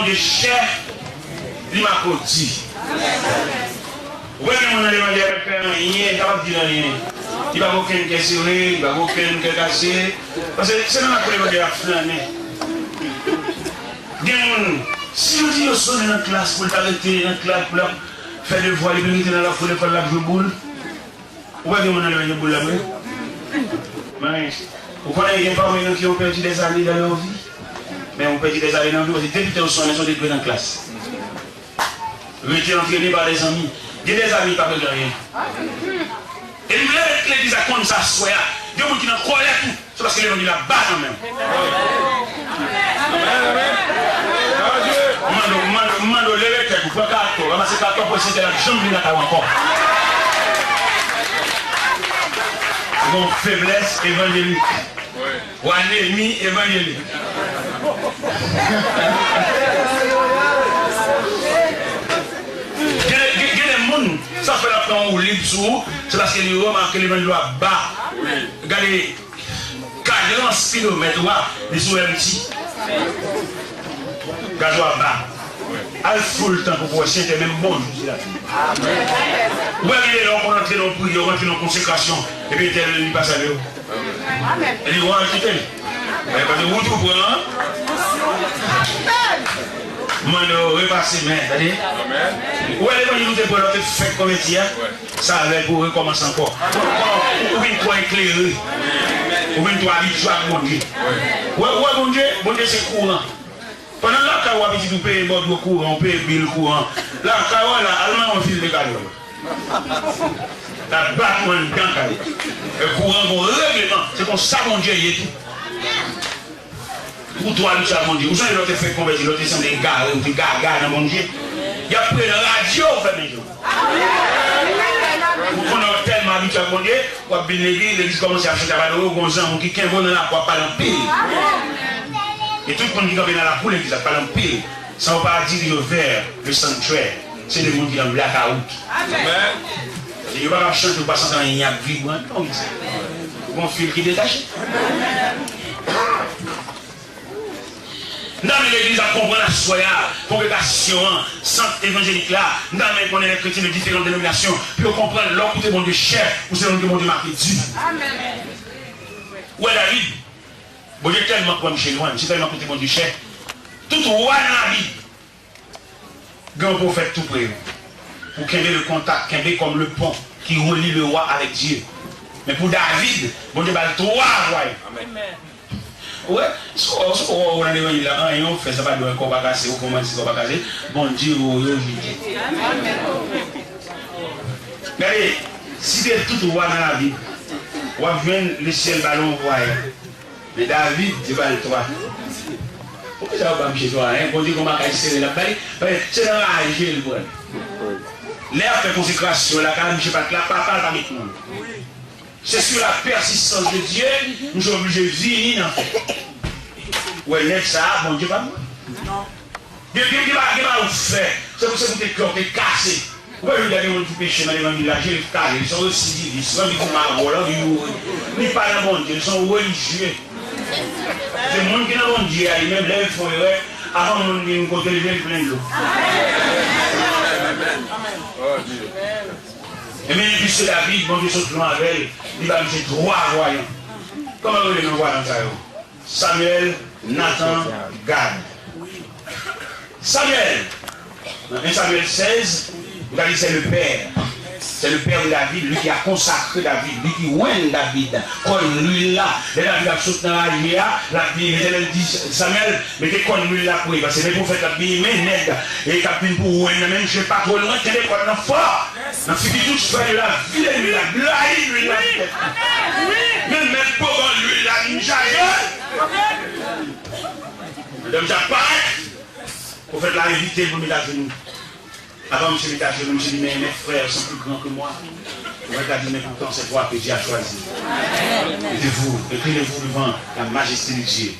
de cher, il m'a dit. Oui, mais on a demandé à rien, il n'a pas dit rien. Il va aucun question, il va aucun cassé. Parce que c'est dans la colère de la flânée. Si on dit que vous dans la classe pour t'arrêter dans la classe pour faire des voix, il dans la foule pour la jouer boule. Où est-ce qu'on a le boule là-bas? Vous connaissez les parents qui ont perdu des années dans leur vie? Mais on perdu des années dans leur vie. Depuis qu'ils sont des dans la classe. Vous étiez entraîné par des amis. Il y a des amis qui ne peuvent rien. Et nous, l'église a comme ça, soit. Il y a des gens qui n'ont pas tout. C'est parce que les gens qui la battent quand même. Mando lever tête pour carton, ramasser carton pour essayer de la jambe de la encore. Donc faiblesse évangélique. Ou anémie évangélique. Il y a des gens, ça fait la plan ou libre sous, c'est parce que les remarquent que l'évangile doit bas. Regardez, 40 km, les sous un petit. Gazoa bas. Al full le temps pour pouvoir sentir même bon jour là. Où est-ce qu'on rentre dans le prière, on rentre dans la consécration, et puis il passe à l'eau. Et il va quitter. Parce que vous trouvez, hein? Mano, repasser, mais, c'est-à-dire. Où est-ce qu'on nous pour notre fête comme métier? Ça va pour recommencer encore. Ou bien toi éclairé. Ou bien toi habitué à mon Dieu. Ouais, bon Dieu, c'est courant. Pendant la carotte, petit tout paye bord courant, on paye bill courant. La carotte, là, allemand, on file de cadeaux. La battement dans le cadeau. Le courant, bon règlement, c'est comme ça, mon Dieu, il est tout. Pour toi, Lucien, mon Dieu, vous savez, l'autre fait convertir, l'autre sont des gars, des gars, dans mon Dieu. Il y a pris la radio, fait mes jours. Vous connaissez tellement habitué à mon Dieu, vous avez bien l'église commence à acheter à l'eau, vous avez qui est bon dans la quoi, pas dans le pays. Et tout le monde qui est dans la poule, qui n'a pas l'empire, ça ne veut pas dire vers le sanctuaire. C'est le monde qui est en blackout. Amen. Et il n'y a pas de chance de passer dans un vibrant. Bon fil qui détache. Dans l'église, on comprend la soya, congrégation, centre évangélique là. Dans les qu'on est les chrétiens de différentes dénominations. Puis on comprend l'homme où c'est mon Dieu chef, ou c'est mon Dieu marqué Dieu. Amen. Où est David? Bon Dieu tellement comme chez nous, c'est tellement côté mon Dieu chef. Tout roi dans la vie. Grand prophète tout près. Pour qu'il y ait le contact, qu'il y ait comme le pont qui relie le roi avec Dieu. Mais pour David, bon Dieu va le trois rois. Amen. Ouais, on a des gens là, on fait ça pas de corps pas cassé, on commence à pas casser. Bon Dieu, regardez, si tu es tout roi dans la vie, on va venir laisser le ballon voyer. Mais David, tu vas le toi. Pourquoi ça va pas chez toi? Bon Dieu, comment casser la balle? C'est dans la région le bon. L'air fait consécration, la calme, je sais pas, la papa avec nous. C'est sur la persistance de Dieu, nous sommes obligés de vivre en fait. Ouais, net ça, bon Dieu, pas moi. Non. Dieu va vous faire. C'est pour ça que vous êtes cœur, vous êtes cassé. Vous voyez, il y a des gens qui pêchent dans les villages, ils sont carrés, ils sont aussi divis, ils font marbre, ils parlent de bon Dieu, ils sont religieux. C'est le monde qui n'a pas de Dieu, même là, ils font avant de nous côté de plein d'eau. Et même puis c'est la vie, bon Dieu, ce plan avec, il va me trois voyants. Comment vous les voyants ça? Samuel, Nathan, Gad. Samuel, dans 1 Samuel 16, vous allez c'est le père. C'est le père de David, lui qui a consacré David, lui qui oint David. Comme lui là, et David a sauté dans la rivière, l'Éternel dit Samuel, mettez comme lui là pour lui, parce que les prophètes ont dit, mais nègre, et capitaine pour oint, même je ne sais pas trop loin, tenez quoi dans fort. Dans ce qui touche fait de la vie, lui la blague, lui la tête. Même pour lui la ninja. Madame Jappac, prophète l'a invité pour mettre à genoux. Avant, M. Métage, je me suis dit, mais mes frères sont plus grands que moi. On va dire, mais pourtant, c'est toi que Dieu a choisi. Mettez-vous, inclinez-vous devant la majesté de Dieu.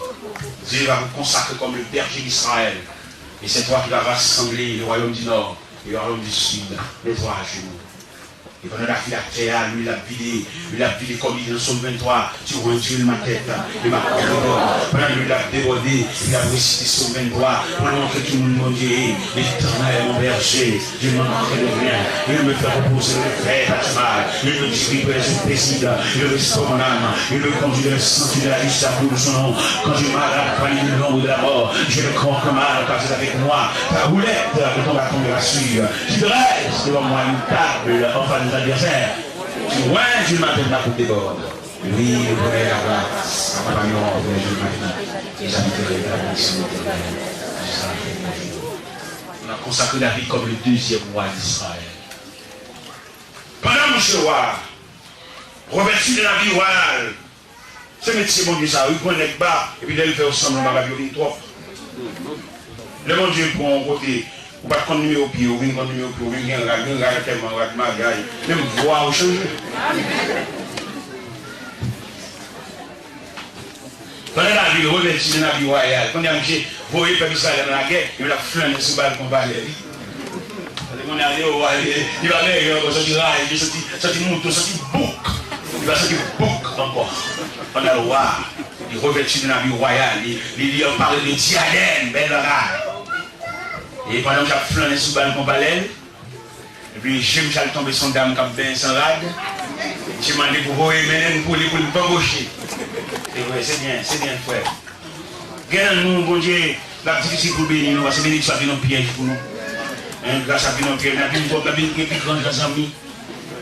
Dieu va vous consacrer comme le berger d'Israël. Et c'est toi qui vas rassembler le royaume du Nord et le royaume du Sud, les trois à genoux. Et pendant la terre, lui, il a vidé comme il dit dans Somme 23, tu renduis ma tête, et ma corps. Pendant lui, il a débordé, il a récité Somme 23, pour montrer tout le monde, mon Dieu, l'Éternel est mon berger, je m'en manquerai de rien. Il me fait reposer le fait mal, il me dirige vers les eaux paisibles, il restaure mon âme, il me conduit vers le sentier de la vie, ça pour son nom. Quand je m'arrête par les l'ombre de la mort, je ne crains que mal, car c'est avec moi, ta roulette de ton bâton de la suivre. Tu dresses devant moi une table, enfin, adversaires. Tu vois, je m'appelle ma coupe des bords. Oui, le bonheur là-bas, accompagnant de Dieu maintenant. Les habitants de la mission on a consacré David comme le deuxième roi d'Israël. Pendant mon roi, revêtu de la vie royale, ce métier, mon Dieu, ça, il prend les bas, et puis là, il fait ensemble, on va violer trop. Le bon Dieu, pour un côté, ou pas qu'on numéro au pied, ou bien qu'on numéro au pied, ou bien qu'on regarde tellement, on regarde même voix au changer. Pendant la vie, revêtu de la vie royale, quand il y a un monsieur, vous voyez, pas ça dans la guerre, il va flâner sur le balcon balai. On est allé au roi, il va aller, il va sortir rail, il va sortir moto, sortir bouc. Il va sortir bouc encore. On a le roi, il revêtu de la vie royale, il en parle de diadème, belle raille. Et pendant que j'ai flâné sous le balcon balai, et puis j'ai tombé son dame qui a bien sans rade, j'ai demandé pour vous mener pour le bamboucher. C'est bien, frère. Regardez nous, bon Dieu, la difficile pour bénir nous, parce que bénir ça vient en piège pour nous. Grâce à nous, on a bien plus grand grâce à nous.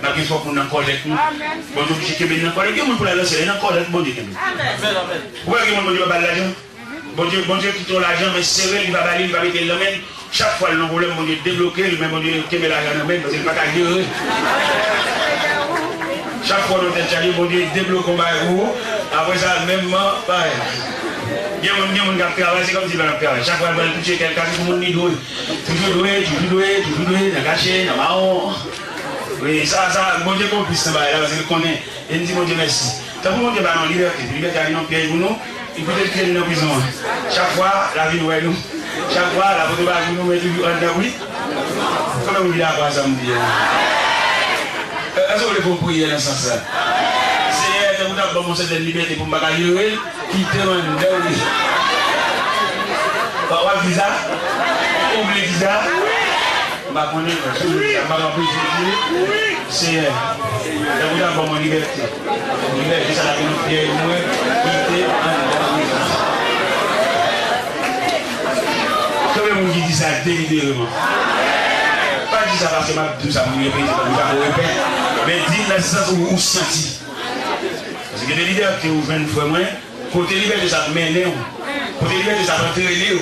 On a bien fort pour nous en collecte. Bon Dieu, je suis béni en collecte. Il y a pour la lancer, en collecte, bon Dieu. Vous voyez que mon Dieu va baler l'argent? Bon Dieu qui trouve l'argent, mais c'est vrai, il va baler, il va mettre le domaine. Chaque fois, le problème, mon Dieu débloqué, mais mon Dieu qui met l'argent dans le domaine, parce qu'il n'est pas qu'à gérer. Chaque fois, nous avons mon Dieu débloqué comme vous. Après ça, même pareil. Il y a un monde qui a travaillé, c'est comme si il a travaillé. Chaque fois, il va toucher quelqu'un, tout le monde est doué. Toujours doué, dans caché, dans marron. Oui, ça, mon Dieu complice, parce qu'il connaît. Il dit, mon Dieu, merci. Tant que mon Dieu va en liberté, liberté a un piège pour nous, il peut être piège dans la prison. Chaque fois, la vie nous est nous. Chaque fois, la photo va nous mettre toujours en dehors. Comment vous dites à quoi ça me dit? Est-ce que vous voulez prier dans ce sens-là? C'est vous avez commencé cette liberté pour me bagailler, quitter mon dehors. Vous avez visa? Vous oubliez visa? Je connais, c'est vous avez mon liberté. Liberté, ça a une pierre, quitter comment vous dites ça délibérément? Pas dire ça parce que tout ça vous répète, mais dites dans le sens où vous sentez. Parce que les libertés vous viennent fois moins, côté liberté ça mène, côté liberté ça va traîner.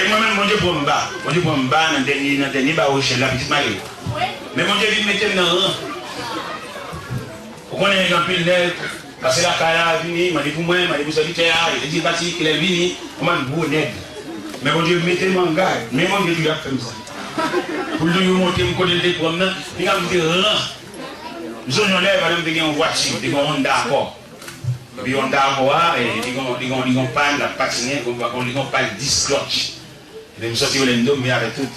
Moi-même, mon Dieu pour me battre, dans le dernier bar au chien, la petite Marie. Mais mon Dieu, il me mettait dans le rang. Vous connaissez un peu de l'air, parce que la carrière est venue, m'a dit pour moi, m'a dit pour solitaire, il a dit parti, il est venu, on m'a dit bon nègre. Mais mon Dieu, mettez-moi en garde, mais mon Dieu, tu as fait ça. Pour lui monter, me connaître des problèmes, il a dit rien. Nous avons une voiture, ils ont un d'accord. Puis on a ils ont pas la patinette, ils ont pas le disque clutch. Ils ont sorti le dos, mais avec tout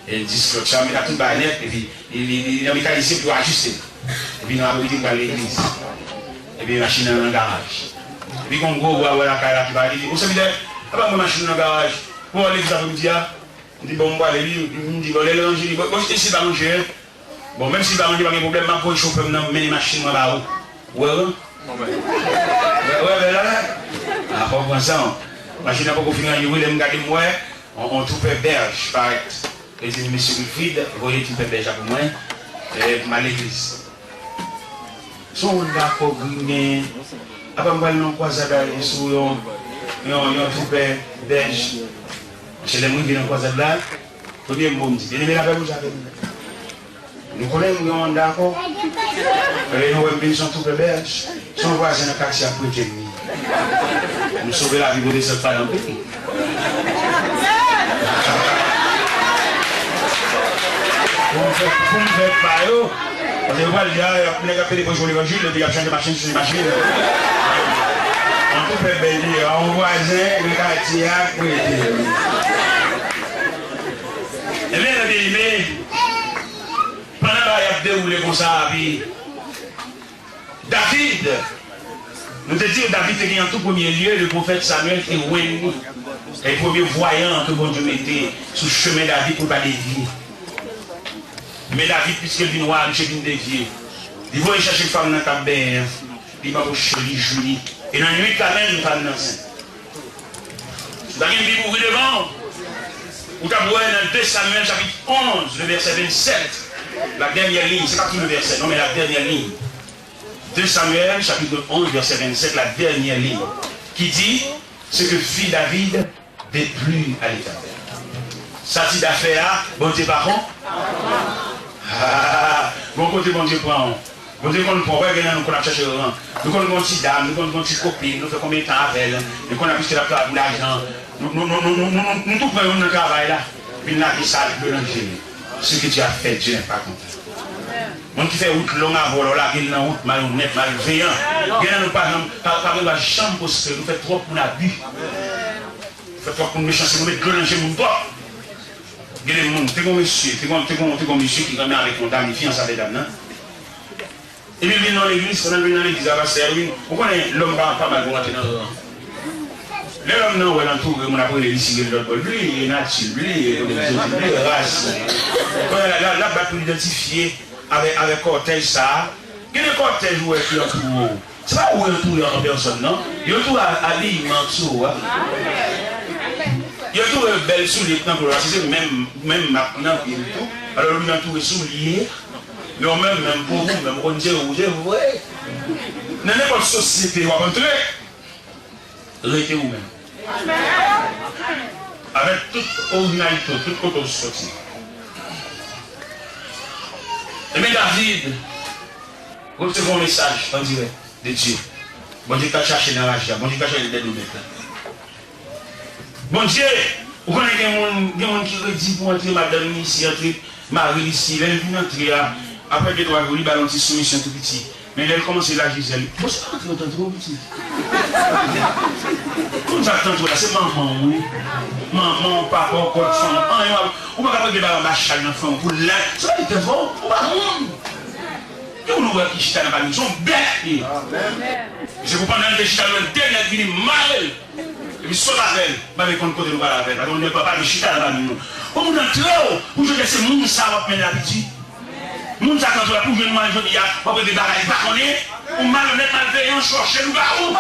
le disque clutch, mais la toute banette, et puis il a mécanisé pour ajuster. Et puis il a habité par l'église. Et puis la machine dans le garage. Et puis on go voir la carrière qui va aller. Vous savez, après ma machine dans le garage, pour aller vous avez dit, on dit bon, on va aller, on dit bon, les langes, bon, je suis pas manger. Bon, même si pas manger, pas de problème, je peux chauffer dans mes machines dans la roue. Ouais, ouais, là, ah, pour ça, machine à beaucoup finir, on tout fait berge, pareil. Et c'est monsieur Wilfried, vous voyez tout fait berge pour moi, et ma l'église. Son d'accord, grigné, après moi, on croise à sur tout fait berge. Chez les gens qui ont croisé là, tout bien bon, dit, bien la vous avez. Nous connaissons, d'accord. Et nous sommes tout fait berge. Son voisin a cassé à prêter de nuit. Nous sauver la vie de cette femme dans le pays. Pour me faire pas, parce que vous voyez, il y a des gens qui ont l'évangile, il y a des machines sur les machines. On peut faire belle, on voisin, le quartier a prêté. Et bien, pendant qu'il y a déroulé comme ça, David, nous te disons David était en tout premier lieu, le prophète Samuel est Wendy, le premier voyant que bon Dieu mettait sur le chemin David pour ne pas dévier. Mais David, puisqu'il vient voir, il vient dévier. Il va chercher une femme dans la cabane, il va chercher Julie. Et dans la nuit, quand même, une femme dans l'enceinte. Vous avez une Bible ouverte devant. Vous avez dans 2 Samuel chapitre 11, le verset 27. La dernière ligne, c'est pas tout le verset, non mais la dernière ligne. 2 Samuel, chapitre 11, verset 27, la dernière ligne, qui dit ce que fit David déplut à l'Éternel. Ça dit d'affaire, bon Dieu par contre. Bon côté, bon Dieu prend. Bon Dieu, qu'on prend, nous a cherché un. Nous avons une petite dame, nous avons une petite copine, nous faisons combien de temps avec elle, nous avons plus de l'argent. Nous tout prenons dans le travail là. Puis là, qui sale, ce que tu as fait, Dieu n'est pas content. Mon qui fait route longue à voler, là, qui est dans route malhonnête, malveillant. Nous pas la chambre pour ce que nous faisons trop pour l'abus. Nous faisons trop pour méchanceté, nous mettons de chez nous. Il y a des gens, tu es comme monsieur qui est avec ton dame, il fiance avec dame. Et puis il vient dans l'église, quand on vient dans l'église, on connaît l'homme pas mal pour rentrer dans le rang. L'homme non, on entoure, on a pris les lycées de l'autre, lui, il est naturel, lui, il est race. Là, pour l'identifier avec cortège ça, il y a des cortèges où il y a tout. C'est pas où il y a tout en personne, non? Il y a tout à l'immense sous. Il y a tout belle souliers pour c'est même maintenant, il y a tout. Alors, il y a tout souliers. Mais même pour vous, même on dit, vous voyez. Dans n'importe société, vous rentrez. Restez vous-même. Avec toute originalité, toute autre sortie. Mais David, recevez un message en direct de Dieu. Bon Dieu t'a cherché dans la joie, bon Dieu t'a cherché dans le mettre. Bon Dieu, vous connaissez des gens qui redisent pour entrer madame ici, entrer Marie ici, elle vient entrer après que tu as voulu balancer soumission tout petit. Mais elle commence la Gisèle. Vous savez que tu es trop petit. Comme ça, c'est maman, oui. Maman, papa, encore son. On va pas faire ma chaîne d'enfant pour là. Ça va être bon. On va monde. Et on voit qui chita dans la maison, bête. Je vous parle de chita dans le dernier qui est mal. Et puis, soit avec elle, mais quand on va avec elle, on ne peut pas de chita dans la maison. On nous entre où je laisse mon ça va prendre l'habitude. Moun sa quand on a pouvé nous manger, il y a pas de bagages pas connaît, ou malhonnête malveillant chercher nous garou.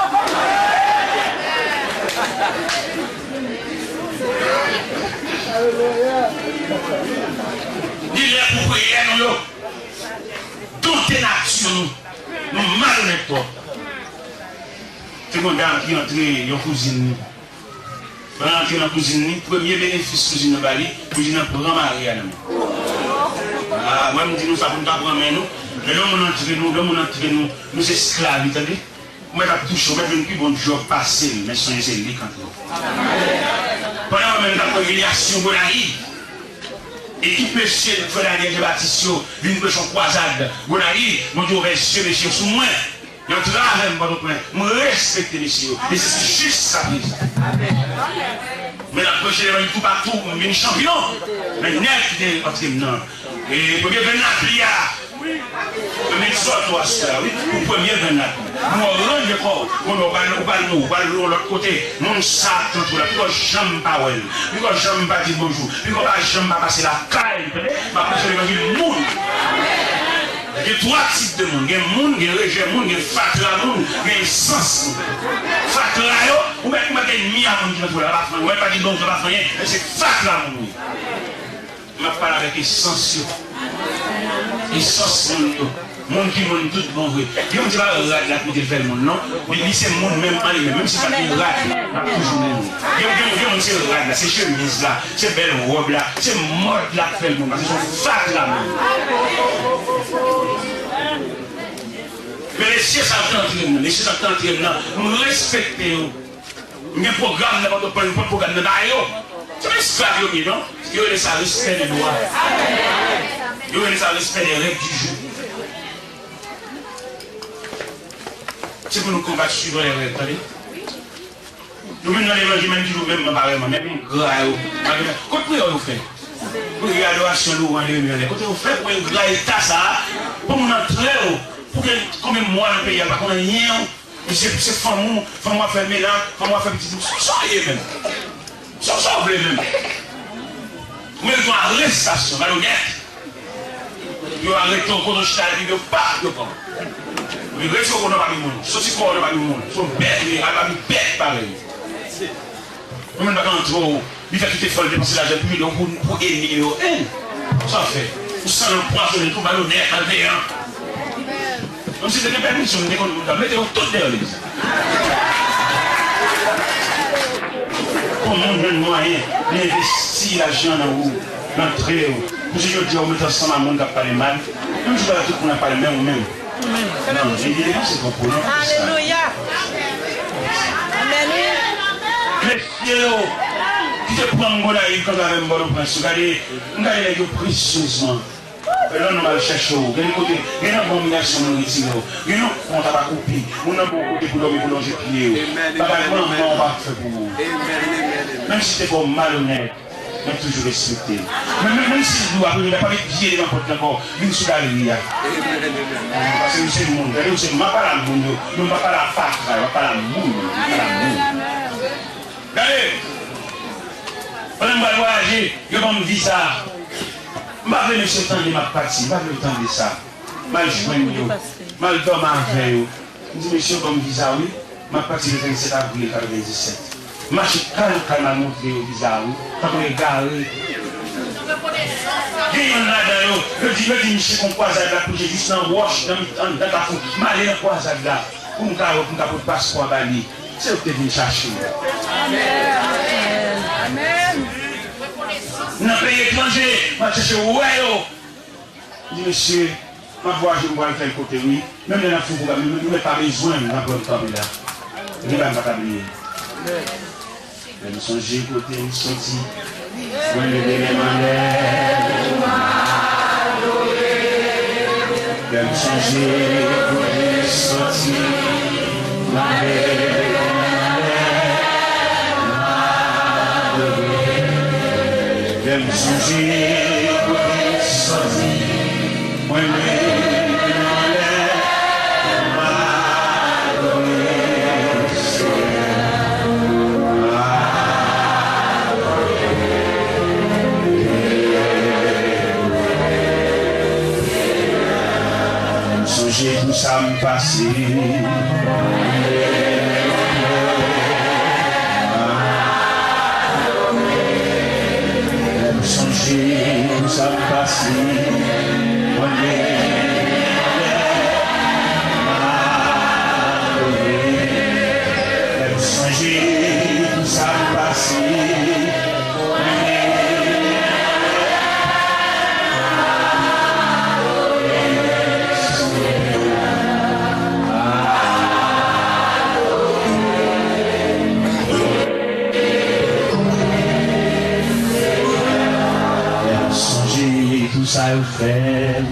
Il est pour prier nous. Tout est nature nous malhonnête toi. C'est mon dame qui entre en cuisine. Pendant que dans la cuisine, premier bénéfice cuisine dans Bali, cuisine pour grand mari à nous. Moi, je dis nous ça pour nous prendre nous. Et l'homme entre nous, nous esclaves, vous entendez? Moi, je touche, je vais bon jour passer, mais soyez c'est lui quand même. Pendant même la congélation, vous arrivez. Et qui peut se faire la guerre de bâtissement, une personne croisade, vous arrivez, mon Dieu, monsieur, sous moi. Je travaille, je respecte messieurs. Et c'est juste ça. Mais la prochaine fois, tout partout, je suis champion. Mais net, je suis et pour bien venir mais soit toi, oui, pour premier venir. Nous rendons corps, on va l'autre côté. Nous savons tout là, puis j'aime pas ouais, puis j'aime pas dire bonjour, puis j'aime pas passer la caille, ma personne va dire monde. Il y a trois types de monde, il y a monde, il y a rejet monde, il y a fatra monde, il y a sens. Fatra yo, ou même il y a un monde qui va pas faire, ou même pas dire bonjour, pas faire, c'est fatra monde. Je parle avec essence. Essence monde qui monde tout bon vrai. Je ne dis pas la pour faire le monde non, mais c'est le monde même en lui-même, même si pas une rade, toujours même. Je c'est le rade là, c'est chemise là, c'est belle robe là, c'est mode là qui fait le monde, parce qu'ils sont fat là même. Mais les chiens sont entrés là, nous respectons. Il y a un programme là, pas programme de d'ailleurs. C'est esclave, non? Il y a le respect des lois. Il y a le respect des règles du jeu. C'est pour nous combattre sur les règles, attendez. Nous-mêmes dans l'évangile, même si nous-mêmes, même gras, quand vous faites, pour les adorations, nous, en l'évangile, quand vous faites pour un gras état, ça, pour nous entrer, pour que, comme moi, dans le pays, il n'y a pas rien, c'est femme, moi faire mélange, femme, moi faire petit, ça y est même. Ça sauve les mêmes. Mais ils ont arrestation, malhonnête. Ils ont arrêté au compte de chita, ils ne pas de camp. Ils restent au compte de la monde. Ceux-ci qu'on a pas de monde. Ils sont bêtes, ils sont bêtes pareil. Nous ne pouvons pas entrer, ils font quitter folle, dépenser l'argent pour éliminer. Ça fait. Vous sentez le poisson, tout malhonnête, malveillant. Comme si c'était une permission, mettez-vous tout derrière l'église. Comment on a moyen d'investir l'argent dans vous, d'entrer. Parce que je dis, on met ensemble un monde qui a parlé mal. Même si tout le monde a parlé même ou même. Non, j'ai dit, c'est pour nous. Alléluia. Amen. Messieurs, qui te prend mon livre quand on a un bon prince, regardez les précieusement. Et là, nous allons chercher. Il y a une abomination de nourriture. Il y a une compte à la copie. On a beaucoup de couleurs pour longer pied. Pas on va faire pour vous. Même si c'est pour malhonnête, mais toujours respecté. Même si vous avez pas les pieds dans votre corps, une sous la rivière. Parce que c'est le monde. C'est pas la monde. Nous ne pas la fac, pas la moule. Regardez. On va voyager. Il y a un visa. Je ne vais pas ce temps de ma partie, je ne vais pas le temps de ça. Je vais joindre, je vais dormir avec eux. Je dis, monsieur, comme visa, oui, ma partie le 27 avril 1997. Je suis calme à montrer au visa, oui, quand on est garé. Il y en a là, je dis, monsieur, qu'on croisade là, pour que j'ai juste dans le wash, dans la foule, je vais aller dans la croisade là, pour me faire le passeport à Bali. C'est ce que tu viens chercher. Amen. Amen. Dans le pays étranger, je vais chercher ouais. Je dis, monsieur, ma voix, je vais voir quel côté, oui. Même dans la foule, nous n'avons pas besoin de la bonne table là. Je ne vais pas t'oublier. Je me songe côté, je me senti. Je me lever les mains. Je me songe côté, je me senti. Je me songe côté, sorti. Moi, tout ça me passe. Songer, tout ça me passe. Songer, tout ça me passe. fait.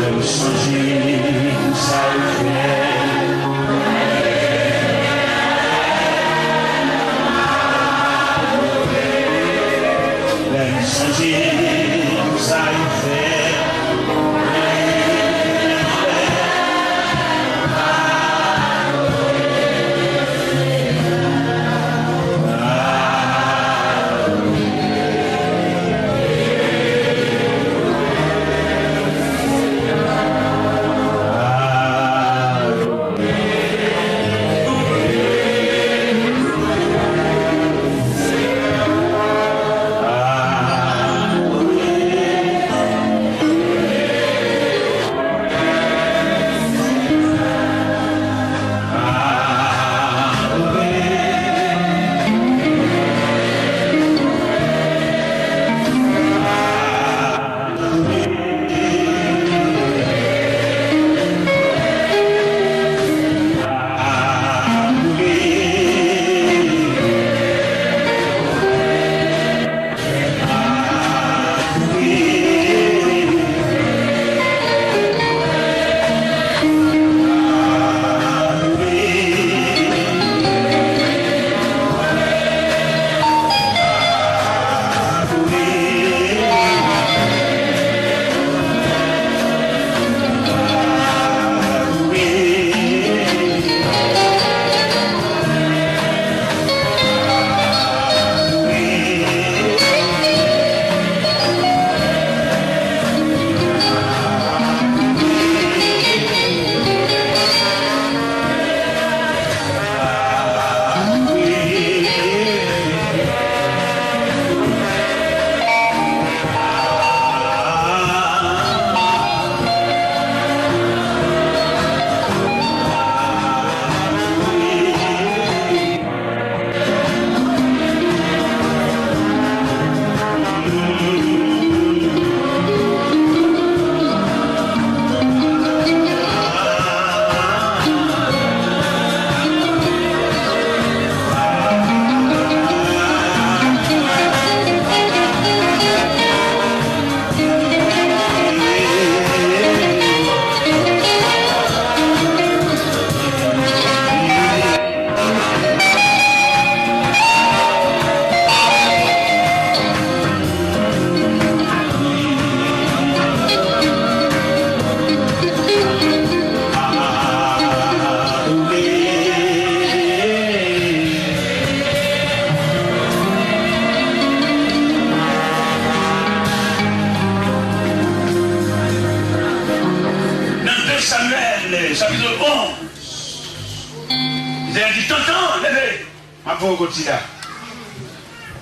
Même changer, ça fait. Même changer, ça fait.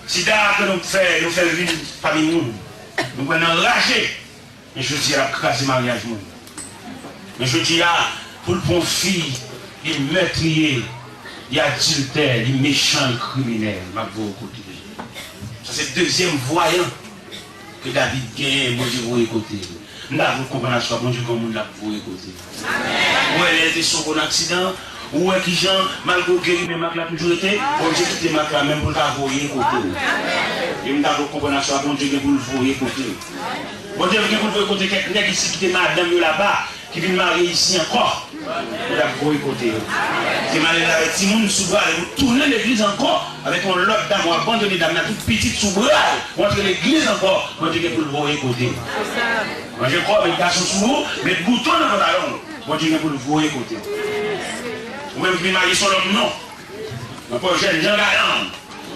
Sida que nous faisons vivre parmi nous. Nous sommes enragés. Mais je dis à craser mariage. Mais je dis à pour le bon fille, il meurtrier, il adultère, il méchant, il criminel. Ça c'est le deuxième voyant que David gagne. Bon Dieu, vous écoutez. Nous avons compris la chose, bon Dieu, comme nous l'avons écouté. Où elle était sur un accident. Où est-ce que Jean, malgré guéri, mais Mac l'a toujours été, bon Dieu quitte Mac là même pour t'avoyer côté. Et nous avons compris la chose, bon Dieu pour le voyer côté. Bon Dieu pour le voyer côté, quelqu'un qui s'est quitté madame là-bas, qui vient marier ici encore. Nous l'avons voyer côté. C'est malin avec Timon sous bras, vous tournez l'église encore, avec un lot dame, ou abandonné dame, toute petite sous bras, vous entrez l'église encore, bon Dieu pour le voyer côté. Moi je crois, avec garçon sous vous, mais bouton dans votre langue, bon Dieu pour le voyer côté. Ou même qui marié sur l'homme, non. On peut jeune Jean Galant.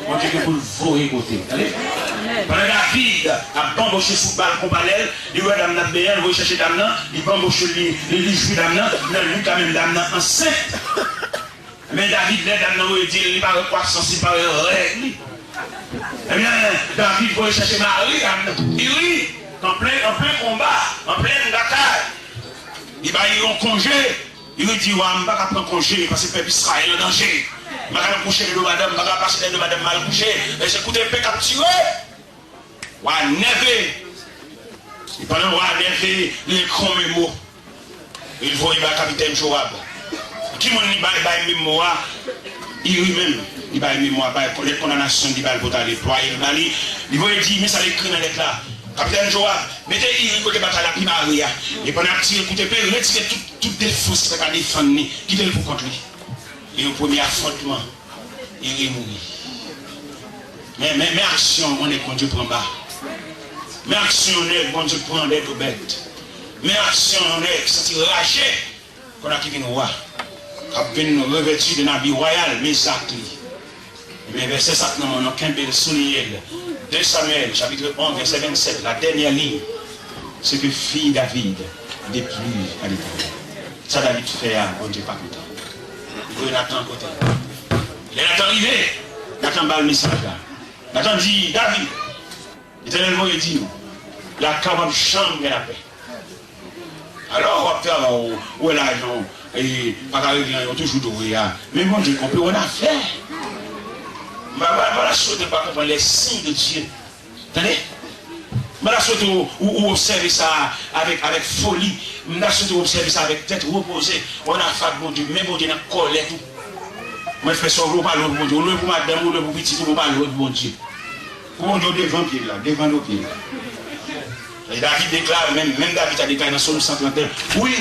On dit que pour le voyer côté. Pendant David a bamboché sous balle parallèle, il va dame bien, il va chercher dame, il bamboche les joues dame, lui quand même dame enceinte. Mais David, les dames, il dit, il parle croissance, il parle règle. Eh bien, David va chercher Marie, il rit, en plein combat, en pleine bataille. Il va y avoir un congé. Il dit, je ne vais pas prendre congé parce que le peuple Israël est en danger. Je ne vais pas coucher de madame, je ne vais pas passer de madame mal couchée. Et j'écoute un peu capturé. Ouais, nevé. Et pendant que nevé, il est comme un mot. Il voit le capitaine Joab. Qui m'a dit, il mot. Il lui-même, il va aimer moi, les condamnations, il va le voter pour il va dire, mais ça l'écrit dans les là. Capitaine Joab, mettez il côté bataille la primaria. Et pendant que tu écoutez, retirez toutes les forces qui sont défendre, quittez le pour contre lui. Et au premier affrontement, il est mort. Mais action, on est contre Dieu prend bas. Mais action, on est contre Dieu prend des bêtes. Mais action, on est senti raché. Qu'on a qui vient nous voir. Quand nous revêtus de l'habit royal, mais ça mais verset 7, nous avons qu'un peu souligné. 2 Samuel, chapitre 11, verset 27, la dernière ligne, c'est que fille David déplie à l'éternel. Ça, David fait à bon Dieu pas content. Il veut Nathan à côté. Il est Nathan arrivé. Nathan bat le message là. Nathan dit, David, l'éternel mot dit, la cabane chambre de la paix. Alors, on va faire où est l'argent et pas qu'arriver, on toujours d'ouvrir. Mais bon Dieu, qu'on peut en faire. Voilà ce que pas comprendre les signes de Dieu. Attendez? Voilà ce que vous observez ça avec folie. Voilà ce que vous observez ça avec tête reposée. On a fait bon Dieu, même bon Dieu dans la colère tout. Moi je fais ça, on parle de bon Dieu. On le pour madame, on le pour petit, on parle de bon Dieu. Bon Dieu devant pied là, devant nos pieds là. Et David déclare, même David a déclaré dans Psaume 131, oui,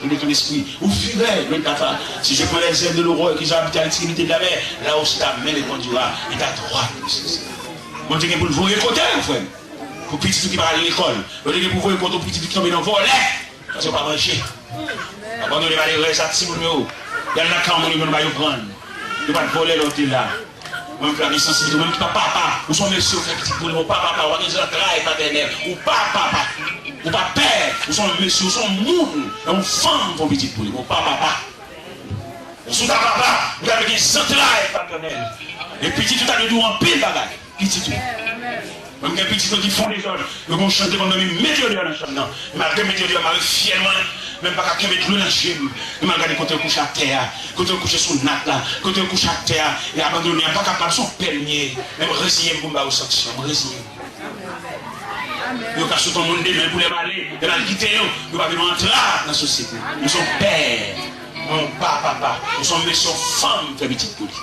il est ton esprit, ou fureur, le capable. Si je prends les ailes de l'aurore qui habitent à l'extrémité de la mer, là où ta main répondra, et à droite. Bon Dieu, pour vous récolter, frère. Pour petit qui va à l'école. Bon Dieu, pour vous récolter, pour petit qui tombe dans le volet. Parce qu'on va pas manger. Abandonnez les malheureux, ça, si vous le mettez. Il y a un camp, on va prendre. Il va voler l'autre là. Même la sensibilité, même qui pas papa, ou son monsieur qui pour le papa, ou un travail paternel, ou pas papa, ou pas père, ou son monsieur, ou son monde, une femme pour petit pour lui, ou pas papa. Ou son papa, vous avez des centrales paternelles. Et petit tout à l'heure, en pile bagaille, petit tout. Même les petits qui font les choses, ils vont chanter comme une météo dans la chambre. Mais après, météo, je m'arrive fièrement. Même pas qu'à mettre l'eau dans le gym. Je me regarde quand on couche à terre, quand on couche sur le nat là, quand on couche à terre, et abandonner, pas capable son permis, même résigner pour me sanction, résigner. Nous cachons tout le monde demain pour les aller, de la quitter, nous ne pouvons pas entrer dans la société. Nous sommes pères, nous sommes papa, nous sommes messieurs, femmes, très petites pour lui.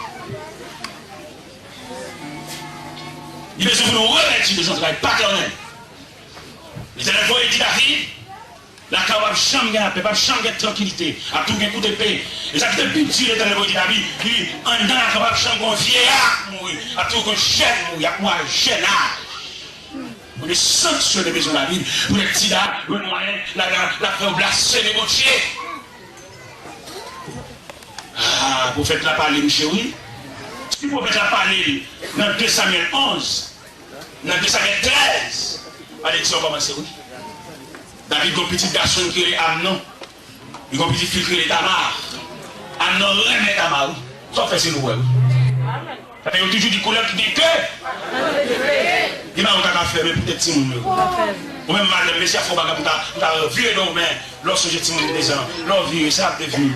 Il veut nous remettre des entrailles paternelles. L'éternel dit David, la cabane chambre de la paix, pas chambre de tranquillité, à tout un coup de paix. Et ça qui est le plus dur, l'éternel dit David, il en dans la cabane chambre, un vieillard mourir, à tout un jeune mourir, à moi un jeune âge. On est sanctionné de besoin de la vie, pour les petits là, le moyen, la faire blasphémer mon Dieu. Ah, pour faire la parler, mon chéri. Si vous faites la parler dans 2 Samuel 11, dans 2 Samuel 13, allez, tu vas commencer, oui. David, il y a un petit garçon qui est Amnon. Il y a un petit fille qui est Tamar. Amnon remet Tamar, oui. Ça fait c'est nous, oui. Ça fait toujours des couleurs qui disent que. Il m'a pas faire, mais peut-être si nous. Ou même mal, mais si il faut pas virer nos mains, lorsque j'ai timon des gens, leur virer, ça a devenu.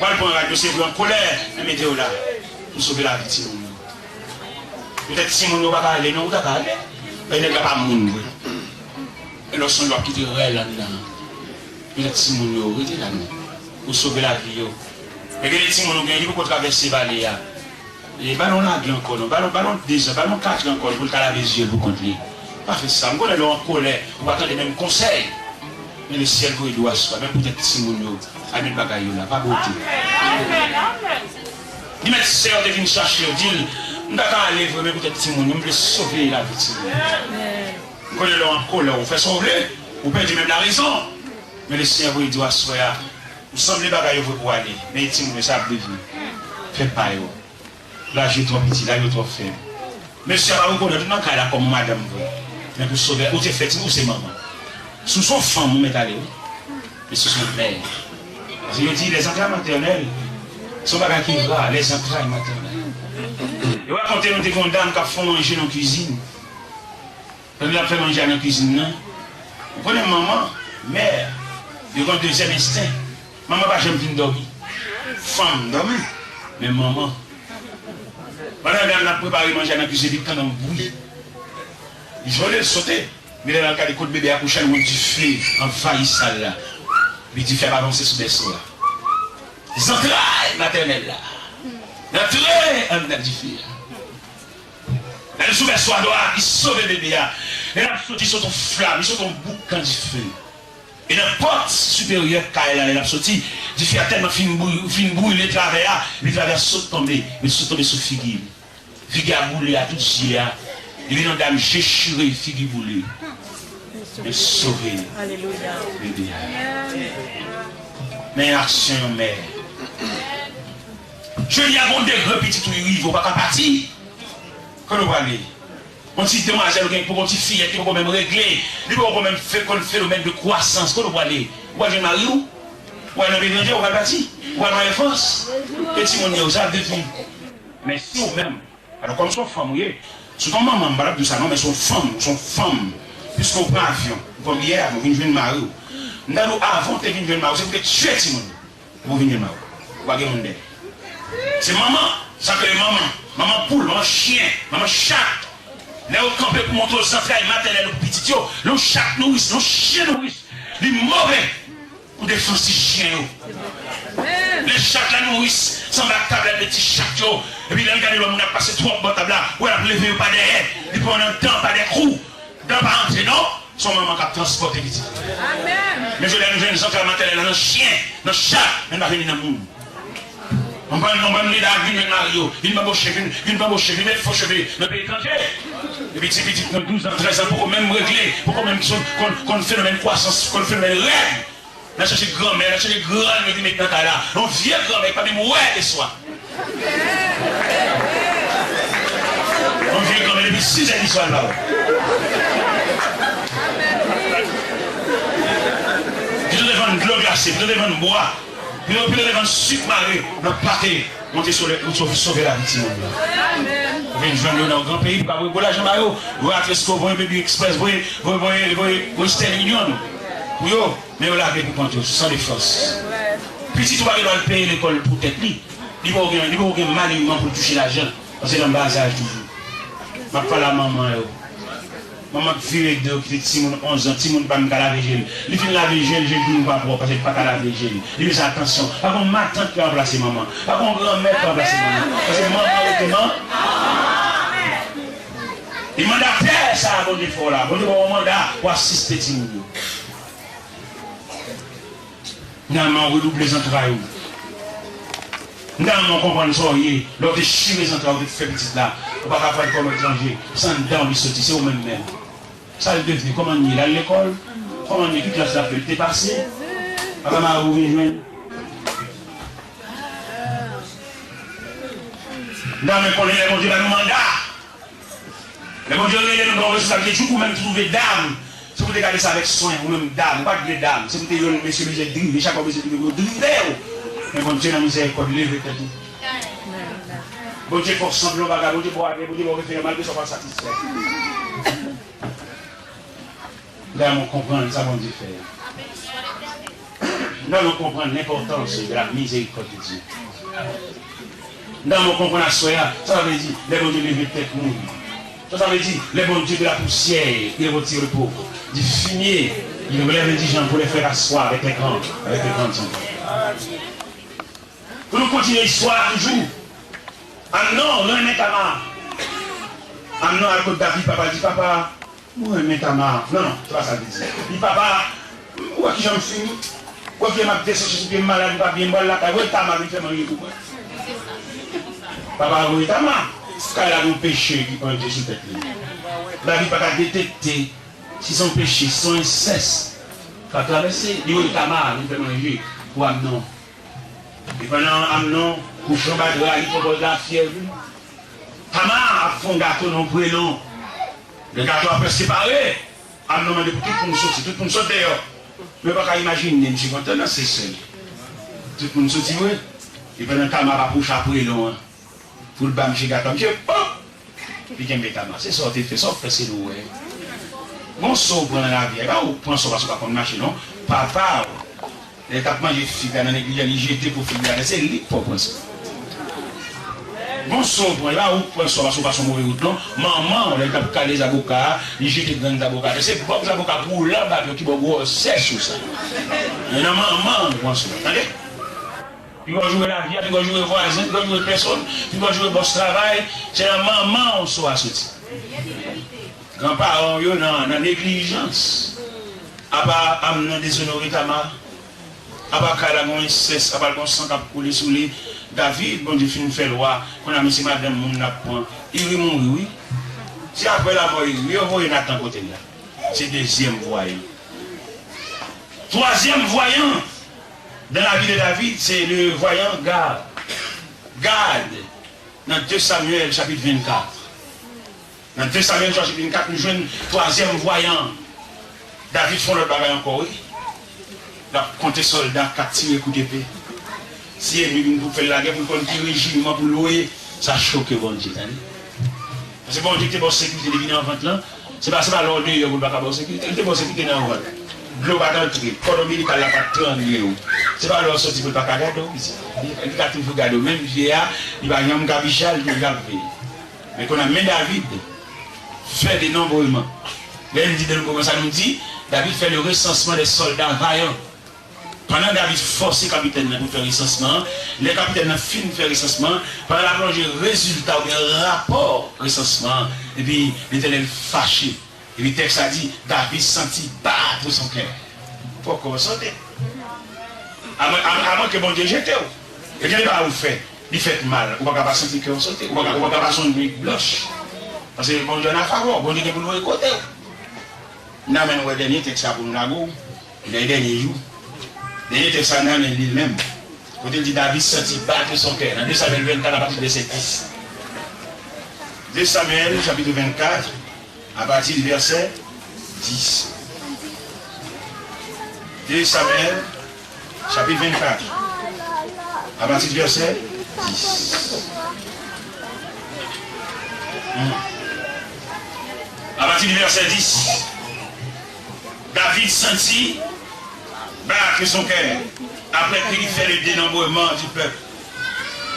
Pas le point radio, c'est en colère, la météo là. Pour sauver la vie de Simon. Peut-être si on ne va pas aller, non, on va pas aller. Mais il n'est pas mourir. Et lorsqu'on doit quitter là-dedans, peut-être si on va rester là-dedans. Pour sauver la vie. Et que les Simon, il faut traverser les vallées. Les ballons là, encore, ballons 2 ans, ballons 4 encore, pour le laver les yeux, pour continuer. Pas fait ça. On est en colère, on va attendre les mêmes conseils. Mais le ciel, il doit se faire. Même peut-être Simon, il y a des bagailles là, pas beauté. Il m'a dit, sœur, de venir chercher, il dit, on va aller vraiment peut-être Simon, on veut sauver la vie de Simon. Quand on est en colère, on fait sauver, on peut dire même la raison. Mais le Seigneur, il doit se faire. Nous sommes les bagailles pour aller. Mais Simon, ça a devenir. Faites pas, là, j'ai trop petit, là, j'ai trop faible. Mais si on va reconnaître, non, qu'elle a comme madame, mais pour sauver, ou c'est fait, ou c'est maman. Sous son femme, on met allé, mais sous son père. Parce que je dis, les entrailles maternelles, sont pas qui va, les entrailles maternelles. Et on va compter une dame qui a fait manger dans la cuisine. Quand elle a fait manger dans la cuisine, non? Vous prenez maman, mère, il y a un deuxième instinct. Maman va jamais venir dormir. Femme dormir, mais maman. Pendant que elle a préparé manger dans la cuisine, quand on bouille, il voulait sauter. Mais dans le cas de bébé accouché, on dit fait envahir ça là. Il dit fait avancer sous des sauts là. Les entrailles maternelles là. D'entrer en édifié. Elle souvient soit droit, il sauve le bébé. Elle a sorti sur ton flamme, sur ton boucan du feu. Et la porte supérieure, quand elle a sorti, il fait tellement fin brûler les travers, les travers sont tombés, mais sont tombés sur Figui. Figui a boulé à tout gier. Il vient d'âme déchirée, Figui boulé. Et sauver. Alléluia. Bébé. Mais action, mère. Je lui ai abondé un petit tout, il ne va pas partir. Quand on va aller. On dit demoiselle pour une petite fille qui peut même régler, il peut même faire un phénomène de croissance. Quand on va aller, on va marier où? On va aller on va partir. On va aller France. Et si on y a ça, défini. Mais si on même, alors comme son femme, oui, c'est ton maman, de ça, non, mais son femme, puisqu'on prend avion, comme hier, on vient de marier. Nous avant, tu viens de marier, c'est que tu es Timon. Vous venez de marier. Vous avez un c'est maman, ça s'appelle maman poule, maman chien, maman chat. Là où campé pour montrer aux entrailles maternelles aux petits, le chat nourrice, le chien nourrice, les mauvais pour défendre ces chiens. Les chats la nourrice, sans la table, les petits chats. Et puis là, regardez, on a passé 3 bonnes tables là, où elle a levé pas derrière, et puis on a un temps, pas des coups, dans pas entrer, non? Son maman qui a transporté petit. Amen. Mais je l'ai vu les entrailles maternelles, un chien, un chat, elle va venir dans le monde. On va nous dire à Mario, il m'a boché, il m'a faut chever, le pays étranger. Et puis, petit, 12 ans, 13 ans, pour même régler, pour qu'on fait le même croissance, qu'on fait le même rêve. Là, chercher grand-mère, là, chercher grand-mère, me dit maintenant, là, on vient grand-mère, pas même ouais de soi. On vient grand-mère depuis 6 ans d'histoire là. Puis, je devant de l'eau glacée, puis je devant de bois. Puis on peut aller sucre maré, dans le pâté, monter sur le sauver la victime. Vous venez jouer dans un grand pays, vous voyez Jean-Mario, vous voyez Atresco, vous voyez Baby Express, vous voyez Western Union. Oui, mais vous l'avez pour compter, sans les forces. Petit, tu vas aller dans le pays, l'école pour tête li. Il va aucun mal pour toucher l'argent, parce que c'est dans le bas âge toujours. Je ne parle pas à la maman. Maman qui vit avec deux, qui fait 11 ans, Timon pas me laver gel. Il finit laver gel, j'ai dit pas pour parce que pas laver gel. Il fait attention. Pas qu'on ma tante qui a remplacé maman. Pas qu'on grand-mère qui a remplacé maman. Parce que maman est maman. Il m'a dit ça à bon défaut là. Bon défaut au mandat pour assister Timon. Finalement, on redouble les entrailles. Finalement, on comprend ça. Lors de chier les entrailles, de faire petit là. On ne va pas faire comme étranger. Sans dents, lui sortir, c'est au même. Ça le devenu, comment il est à l'école, comment il est, toute la classe peut passé. Comment vous venez joindre? Non, mais pour les bon Dieu, nous mandat. Les bon Dieu, nous avons responsabilité, vous même trouver dame. Si vous regardez ça avec soin, ou même dame, pas de dame. Si vous avez monsieur le drive, chaque fois que vous drive, mais bon Dieu, la miséricorde, levez tête. Bon Dieu, pour sembler, bon Dieu, pour aller, bon Dieu, pour refaire mal, ne pas satisfait. Là, on comprend ça, bon Dieu, faire. Là, on comprend l'importance de la miséricorde de Dieu. Là, on comprend la soya, ça veut dire, les bons dieux lever tête nous. Ça veut dire, les bons dieux de la poussière, ils retirent le pauvre. Du fumier, ils relèvent les gens pour les faire asseoir avec les grands gens. Pour nous continuer l'histoire toujours. Amnon, l'un est Tamar. Amnon, à côté David, papa dit, papa, moi, je Tamar. Non, non, c'est pas ça que je dis. Dit, papa, où est-ce que j'en suis? Où est-ce que je m'ai descendu, je suis malade, pas bien, voilà, où est Tamar, il fait manger pour moi. Papa, où est Tamar? Quand il a un péché qui prend Dieu sur tête. David, pas détecter si son péché, si son inceste, pas traverser, il est Tamar, il fait manger pour Amnon. Et pendant Amnon, pour Chambadra, il propose la fièvre. Tamar a fait un gâteau non prénom. Le gâteau a presque séparé. Amnon m'a dit pour tout le monde sortir, tout le monde sortir dehors. Mais pas qu'à imaginer, je suis content, c'est seul. Tout le monde sortir, oui. Et pendant Tamar a poussé après long. Pour le bam chez gâteau, monsieur, pop! Puis il y a Tamar, c'est sorti, fait ça, c'est nous, oui. Bon, saut pour la vie, on prend ça parce qu'on va marcher, non? Papa, les tapements, j'ai fait dans l'église, j'ai jeté pour finir, c'est lui pour prendre ça. Bon, son point là, où prend ça parce qu'on va se mauvais route, non? Maman, les tapements, les avocats, les jetés dans les avocats, c'est bon, les avocats pour là-bas, qui vont gros, c'est sur ça. Et non, maman, on prend ça, attendez? tu vas jouer la vie, tu vas jouer voisin, tu vas jouer personne, tu vas jouer boss travail, c'est la maman on soit sorti. Grands-parents, ils sont dans la négligence. À part amener déshonorer ta mère, à part qu'elle a un inceste, à part qu'on sent qu'elle coule sous les David, bon Dieu, fin fait loi, qu'on a mis si madame mon n'a point, il est mort, oui. Si après la mort, il est envoyé Nathan côté là. C'est deuxième voyant. Troisième voyant dans la vie de David, c'est le voyant Gad. Gad, dans 2 Samuel chapitre 24. Dans 2 Samuel chapitre 24, nous jouons le troisième voyant. David font le bagage encore, oui. Il a compté soldats, 4 tirés coup d'épée. Si il est pour faire la guerre, pour tirer le régiment, pour louer, ça choque bon Dieu. Parce que bon Dieu, qui est bon sécurité de venir en vente là, c'est pas l'ordre de vous pas bonne sécurité, il est bon sécurité dans la vente. L'eau va entrer, le corps médical n'a pas 30 euros. C'est pas l'ordre sorti pour ne pas garder. Il a toujours gardé, même vieillard, il va y avoir un gabichal, il va payer. Mais quand on a mis David, fait des nombreusements. Là, il dit dans le commencement, ça nous dit, David fait le recensement des soldats vaillants. Pendant David force le capitaine pour faire le recensement, les capitaines ont fini de faire le recensement, pendant la plongée, résultat ou bien rapport recensement, et puis l'Éternel fâché. Et puis le texte a dit, David sentit battre son cœur. Pourquoi vous sentez? À moins que bon Dieu jette. Et qu'est-ce que vous faites? Il fait mal. Vous ne pouvez pas sentir que vous sautez. Vous ne pouvez pas sentir que vous blanche. Parce que bon Dieu n'a pas faveur. Bon Dieu est pour nous écouter. Nous avons le dernier texte pour nous, les derniers jours. Le dernier texte pour nous lui-même. Quand il dit David sentit battre son cœur. Dans 2 Samuel 24, à partir de verset 10. 2 Samuel, chapitre 24, à partir du verset 10. 2 Samuel, chapitre 24, à partir du verset 10. À partir du verset 10, David sentit battre son cœur après qu'il fait le dénombrement du peuple.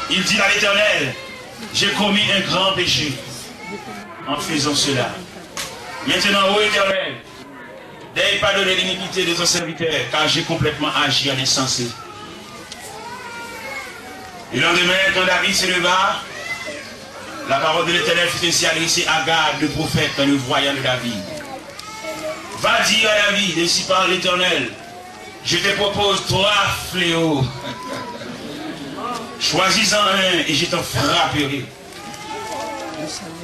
Il dit à l'Éternel, j'ai commis un grand péché en faisant cela. Maintenant, ô Éternel, n'aie pardonné l'iniquité de ton serviteur, car j'ai complètement agi en insensé. Le lendemain, quand David se leva, la parole de l'Éternel fut ainsi adressée à Gad, le prophète, le voyant de David. Va dire à David, ainsi parle l'Éternel, je te propose 3 fléaux. Choisis-en un et je t'en frapperai.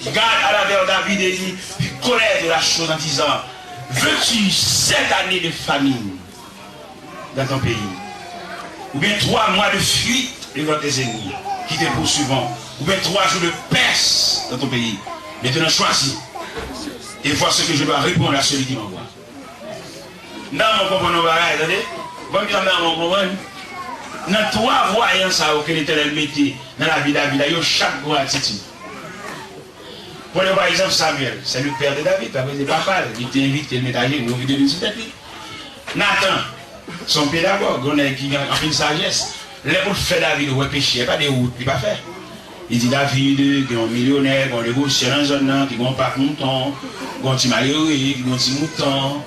Gad alla vers David et dit, puis connaître la chose en disant, veux-tu 7 années de famine dans ton pays? Ou bien 3 mois de fuite devant tes ennemis qui te poursuivront? Ou bien 3 jours de peste dans ton pays? Maintenant choisis et vois ce que je dois répondre à celui qui m'envoie. Non, mon compagnon, attendez, bon, mon compagnon, dans 3 voyances que l'Éternel mettait dans la vie de David, il y a chaque grande attitude. Prenez par exemple Samuel, c'est le père de David, après c'est papa, il était invité, il met à nous de lui. Nathan, son pédagogue, on a qui a une sagesse, les pour faire David, ouais, péché, pas des routes, il ne peut pas faire. Il dit David, qui est un millionnaire, qui est un négociant dans la zone, qui n'a pas de mouton, qui est un petit malheureux, qui est un petit mouton,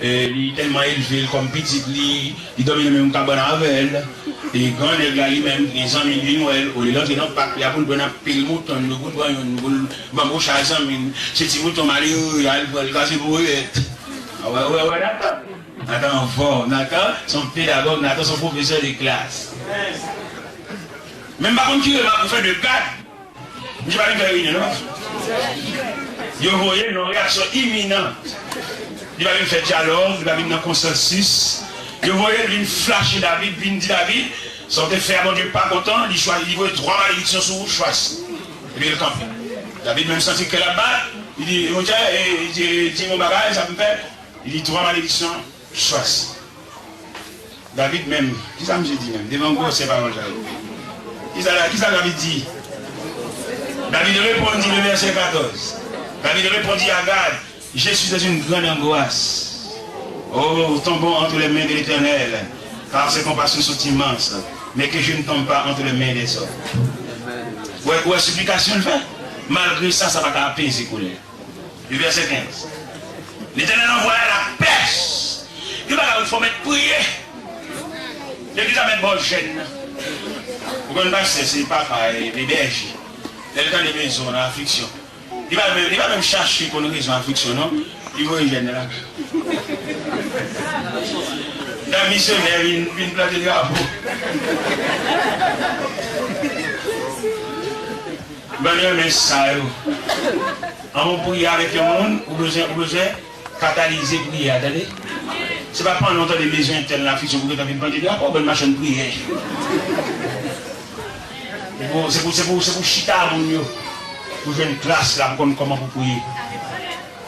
il est tellement élevé comme petit, il domine le même cabane avec elle. Et quand les gars lui-même, les amis de Noël, ou les autres, ils n'ont pas pris pour donner un pile mouton, le goût de bambou chazan, c'est petit mouton malheureux, il a le casser pour eux. Ah ouais, Nathan. Nathan fort, Nathan, son pédagogue, Nathan, son professeur de classe. Même par contre, il va faire de garde. Je ne vais pas lui faire une, non? Il voyait une réaction imminente. Il va lui faire dialogue, il va lui faire un consensus. Il voyait une flash David, il dit David, son frère, mon Dieu, pas content, il choisit, il voit 3 malédictions sur vous, choisis. Et puis il campe. David même senti que là-bas, il dit, mon Dieu, il dit mon bagage, ça me fait. Il dit 3 malédictions, choisis. David même, qui ça me dit même, devant vous, c'est pas mon Dieu. Qui ça David dit? David répondit le verset 14. David répondit à Gad, je suis dans une grande angoisse. Oh, tombons entre les mains de l'Éternel, car ses compassions sont immenses, mais que je ne tombe pas entre les mains des hommes. Ouais, supplication le fait. Malgré ça, ça va apaiser couler. Le verset 15. L'Éternel envoie la peste. Il va il faut mettre prier. L'église va mettre bonne gêne. Vous connaissez, c'est papa et les bergers. Les temps des maisons dans l'affliction. Il va même chercher pour une raison d'affliction, non? Il va y venir là. La missionnaire vient planter des drapeaux. Ben, mais ça, en prière avec le monde, vous besoin catalyser prière, attendez. C'est pas prendre longtemps des maisons internes la fiction pour que tu aies planter des drapeaux, ben machin de prière. C'est pour chita, mon Dieu. Pour faire une classe là, pour comment vous prier.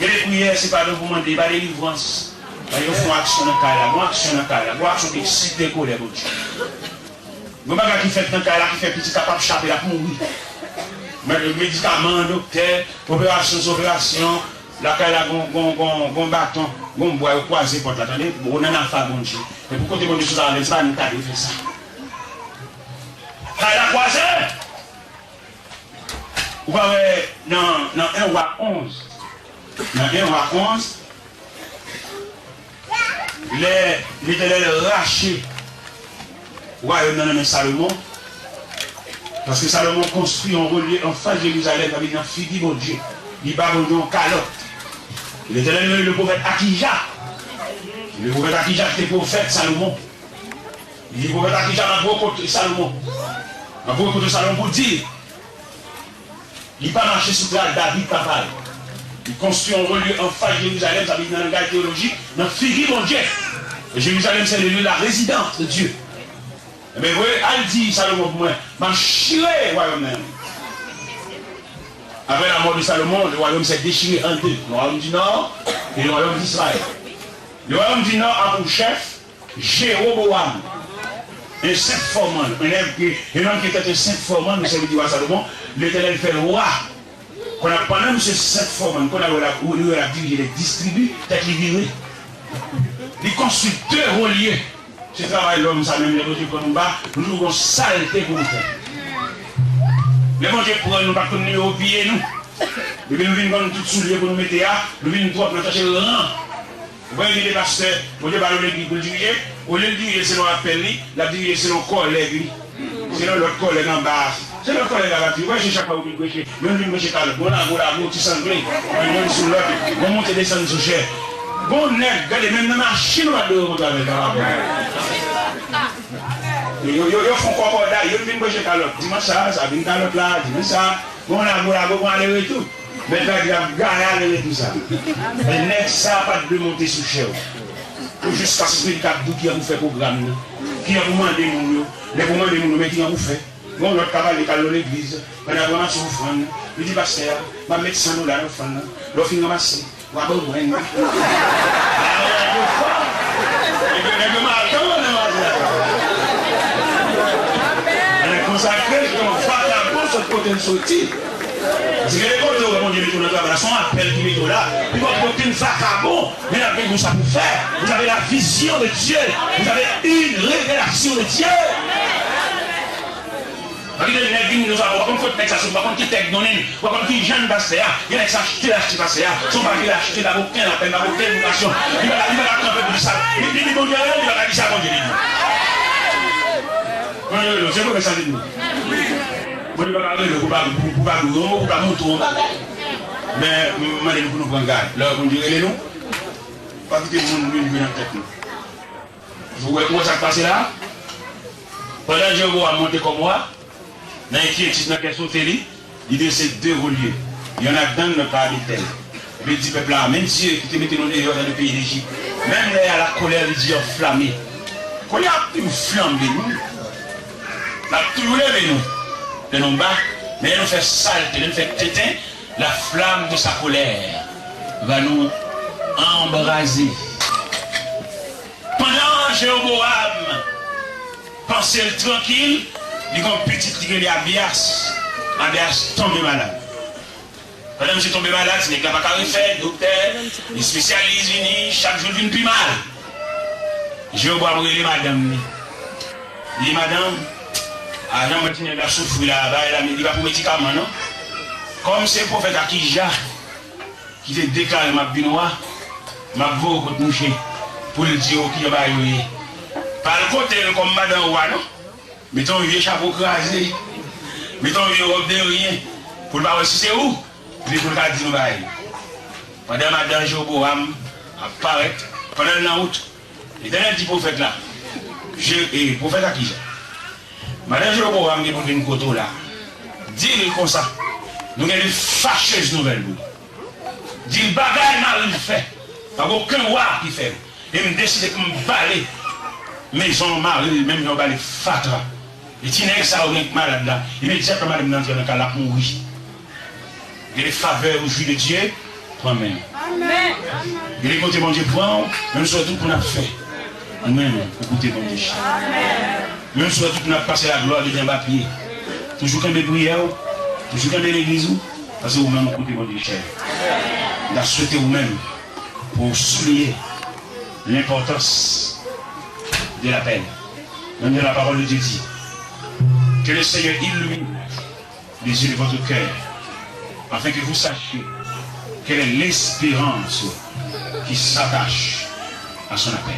Et les prières, c'est pas de vous demander, pas de délivrance. Ils font action dans le cas là, une action dans le cas là, une action qui excite les colères, mon Dieu. Vous ne qui fait dans le cas là, qui fait petit capable de chaper là pour mourir. Mais le médicament, docteur, opération, la cas là, un bâton, un bois croisé pour l'attendre, on en a fait, mon Dieu. Et pour côté mon Dieu, ça ne pas nous faire ça. Cas là croisé! Vous voyez, dans 1 roi 11, dans 1 roi 11, l'Éternel raché le royaume de Salomon, parce que Salomon construit un relief en face de Jérusalem avec un figi, mon Dieu, il va vous donner calotte. L'Éternel, le prophète Akija, était prophète Salomon. Le prophète Akija a beaucoup de Salomon. A beaucoup de Salomon pour dire. Il n'a pas marché sur la David papa. Il construit un relief en face de Jérusalem, ça veut dire dans le langage théologique, dans le figi, mon Dieu. Et Jérusalem, c'est le lieu de la résidence de Dieu. Mais vous voyez, elle dit, Salomon, pour moi, m'a chiré le royaume. Après la mort de Salomon, le royaume s'est déchiré en deux. Le royaume du Nord et le royaume d'Israël. Le royaume du Nord a pour chef Jéroboam. Un saint formant, un homme qui était un saint formant, nous savons dire à Salomon, l'Éternel fait le roi. Pendant ce saint formant, qu'on a dirigé les distributs, peut-être les virés. Il construit 2 reliés. Ce travail l'homme, ça même les reliés qu'on nous bat, nous avons saleté pour nous faire. Les bon Dieu pour nous, pas que nous oublier nous. Et puis nous venons tout soulier pour nous mettre là, nous venons trop pour chercher le rang. Vous voyez les pasteurs, au lieu de l'église pour le diriger, au lieu de diriger selon l'appel, la diriger selon le collègue, selon l'autre collègue en bas. C'est notre collègue là, vous voyez chaque fois que vous prêchez, même si vous prêchez pas le bon amour, l'amour, tout sanglé, on monte sur l'autre, on monte et descend sur cher. Bon nègre, regardez, même dans la machine, on va devoir avec ils font quoi pour ça, ils viennent prêcher calotte. Dis-moi ça vient calotte là, dis-moi ça. Bon amour, bon aller et tout. Mais là, il y a gagné et tout ça. Les nègres, ça n'a pas de monter sur cher. Pour juste parce que le cap qui a vous fait programme, qui a vous demandé mon les vous demandez mon mais qui a vous fait. Bon, notre travail est à l'église, on a vraiment sur offrande. Il dit, pasteur, je vais mettre 100 $, l'offrande, l'offre est ramassée. Je vais vous prendre. On est consacré, on va la bourse de côté de sortie. Parce que les côtés où on dit que notre travail, son appel qui met là, il va porter une vagabond, mais après vous ça vous faire. Vous avez la vision de Dieu, vous avez une révélation de Dieu. Nous avons comme ça, par contre, qui technologie, par contre, qui jeune passé, il y a acheté l'acheter passé, son mari l'a acheté, n'a aucun appel, n'a aucune éducation. Il va la camper pour ça. Il dit, bon Dieu, il va la dire ça, bon Dieu. C'est quoi ça dit nous? Bon Dieu, pour pas monter. Mais, madame, pour nous prendre garde. Là, on dirait nous, pas quitter le monde, nous, en tête. Vous voyez comment ça passe là? Pendant que je vais monter comme moi, dans l'inquiétude, dans la question télé, il dit c'est 2 reliés. Il y en a dans le pays tel. Et puis il dit, peuple là, même Dieu qui te mette dans le pays d'Égypte, même là, il y a la colère de Dieu enflammée. Quand il y a plus flamme de nous, il a tout levé nous. De nous battre, mais il nous fait saleté, il nous fait tétin, la flamme de sa colère va nous embraser. Pendant Jéroboam pensait tranquille, il y a une petite tigre Abias. Abias tombe malade. Pendant que je suis tombé malade, ce n'est pas qu'à refaire, docteur, les spécialistes viennent, chaque jour viennent plus mal. Je vais boire les madame. Les madame, Jean Martin a souffert là-bas, il va pour médicament, non? Comme c'est le prophète Akija qui te déclare ma binois, ma voix contre moucher, pour le dire qui va y aller. Par le côté, comme madame Ouah, non? mettons un vieux chapeau crasé, mettons un vieux robe de rien, pour ne pas voir si c'est où, puis pour ne pas dire nous bail. Pendant Madame Jéroboam apparaît, pendant la route, le dernier petit prophète là, et prophète à qui ça? Madame Jéroboam qui pour une côte là, dit comme ça, nous avons une fâcheuse nouvelle. Dit le bagage mal fait, pas aucun roi qui fait. Et me décide de me baler, maison mari, même nous baler fatra. Et tu n'es ça ou malade là, immédiatement madame dans le cas là mourir. Il y a des faveurs au juge de Dieu, toi-même. Amen. Il y a des côtés bon Dieu prend, même surtout pour nous faire. Nous-mêmes, écoutez bon Dieu. Amen. Même surtout pour nous passer la gloire de bien papier. Toujours quand des prières, toujours quand des l'église, parce que vous-même écoutez bon Dieu cher. Nous avons souhaité vous-même pour souligner l'importance de la peine. Même la parole de Dieu dit que le Seigneur illumine les yeux de votre cœur afin que vous sachiez quelle est l'espérance qui s'attache à son appel.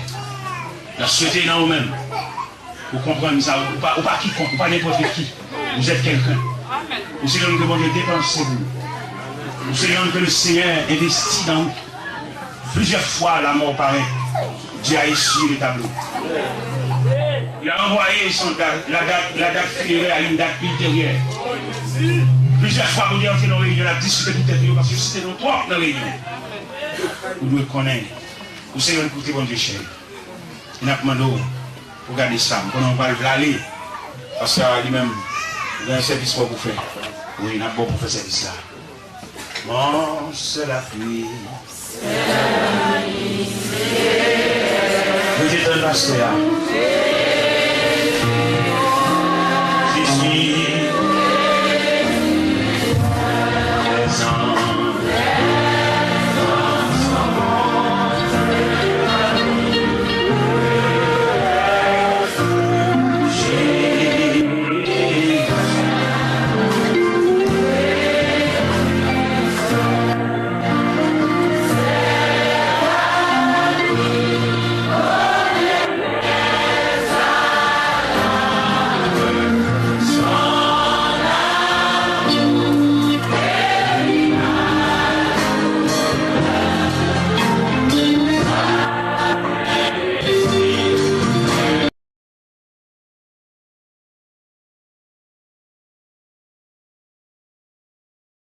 La souhaiter dans vous-même pour comprendre ça, ou pas quiconque, ou pas n'importe qui. Vous êtes quelqu'un. Vous savez que bon Dieu dépense vous. Vous savez que le Seigneur investit dans vous. Plusieurs fois la mort paraît. Dieu a essuyé le tableau. Il a envoyé la date funéraire à une date ultérieure. Plusieurs fois, vous dites dans nos réunions, la discuté tout est parce que c'était nos trois dans les réunions. Vous devez connaître. Vous savez écouter bon Dieu cher. Il a demandé pour garder ça. On va le aller. Parce qu'il lui-même, il a un service pour vous faire. Oui, il a bon pour faire ce service là. Bon, c'est la pluie. C'est la pluie. Vous êtes un pasteur.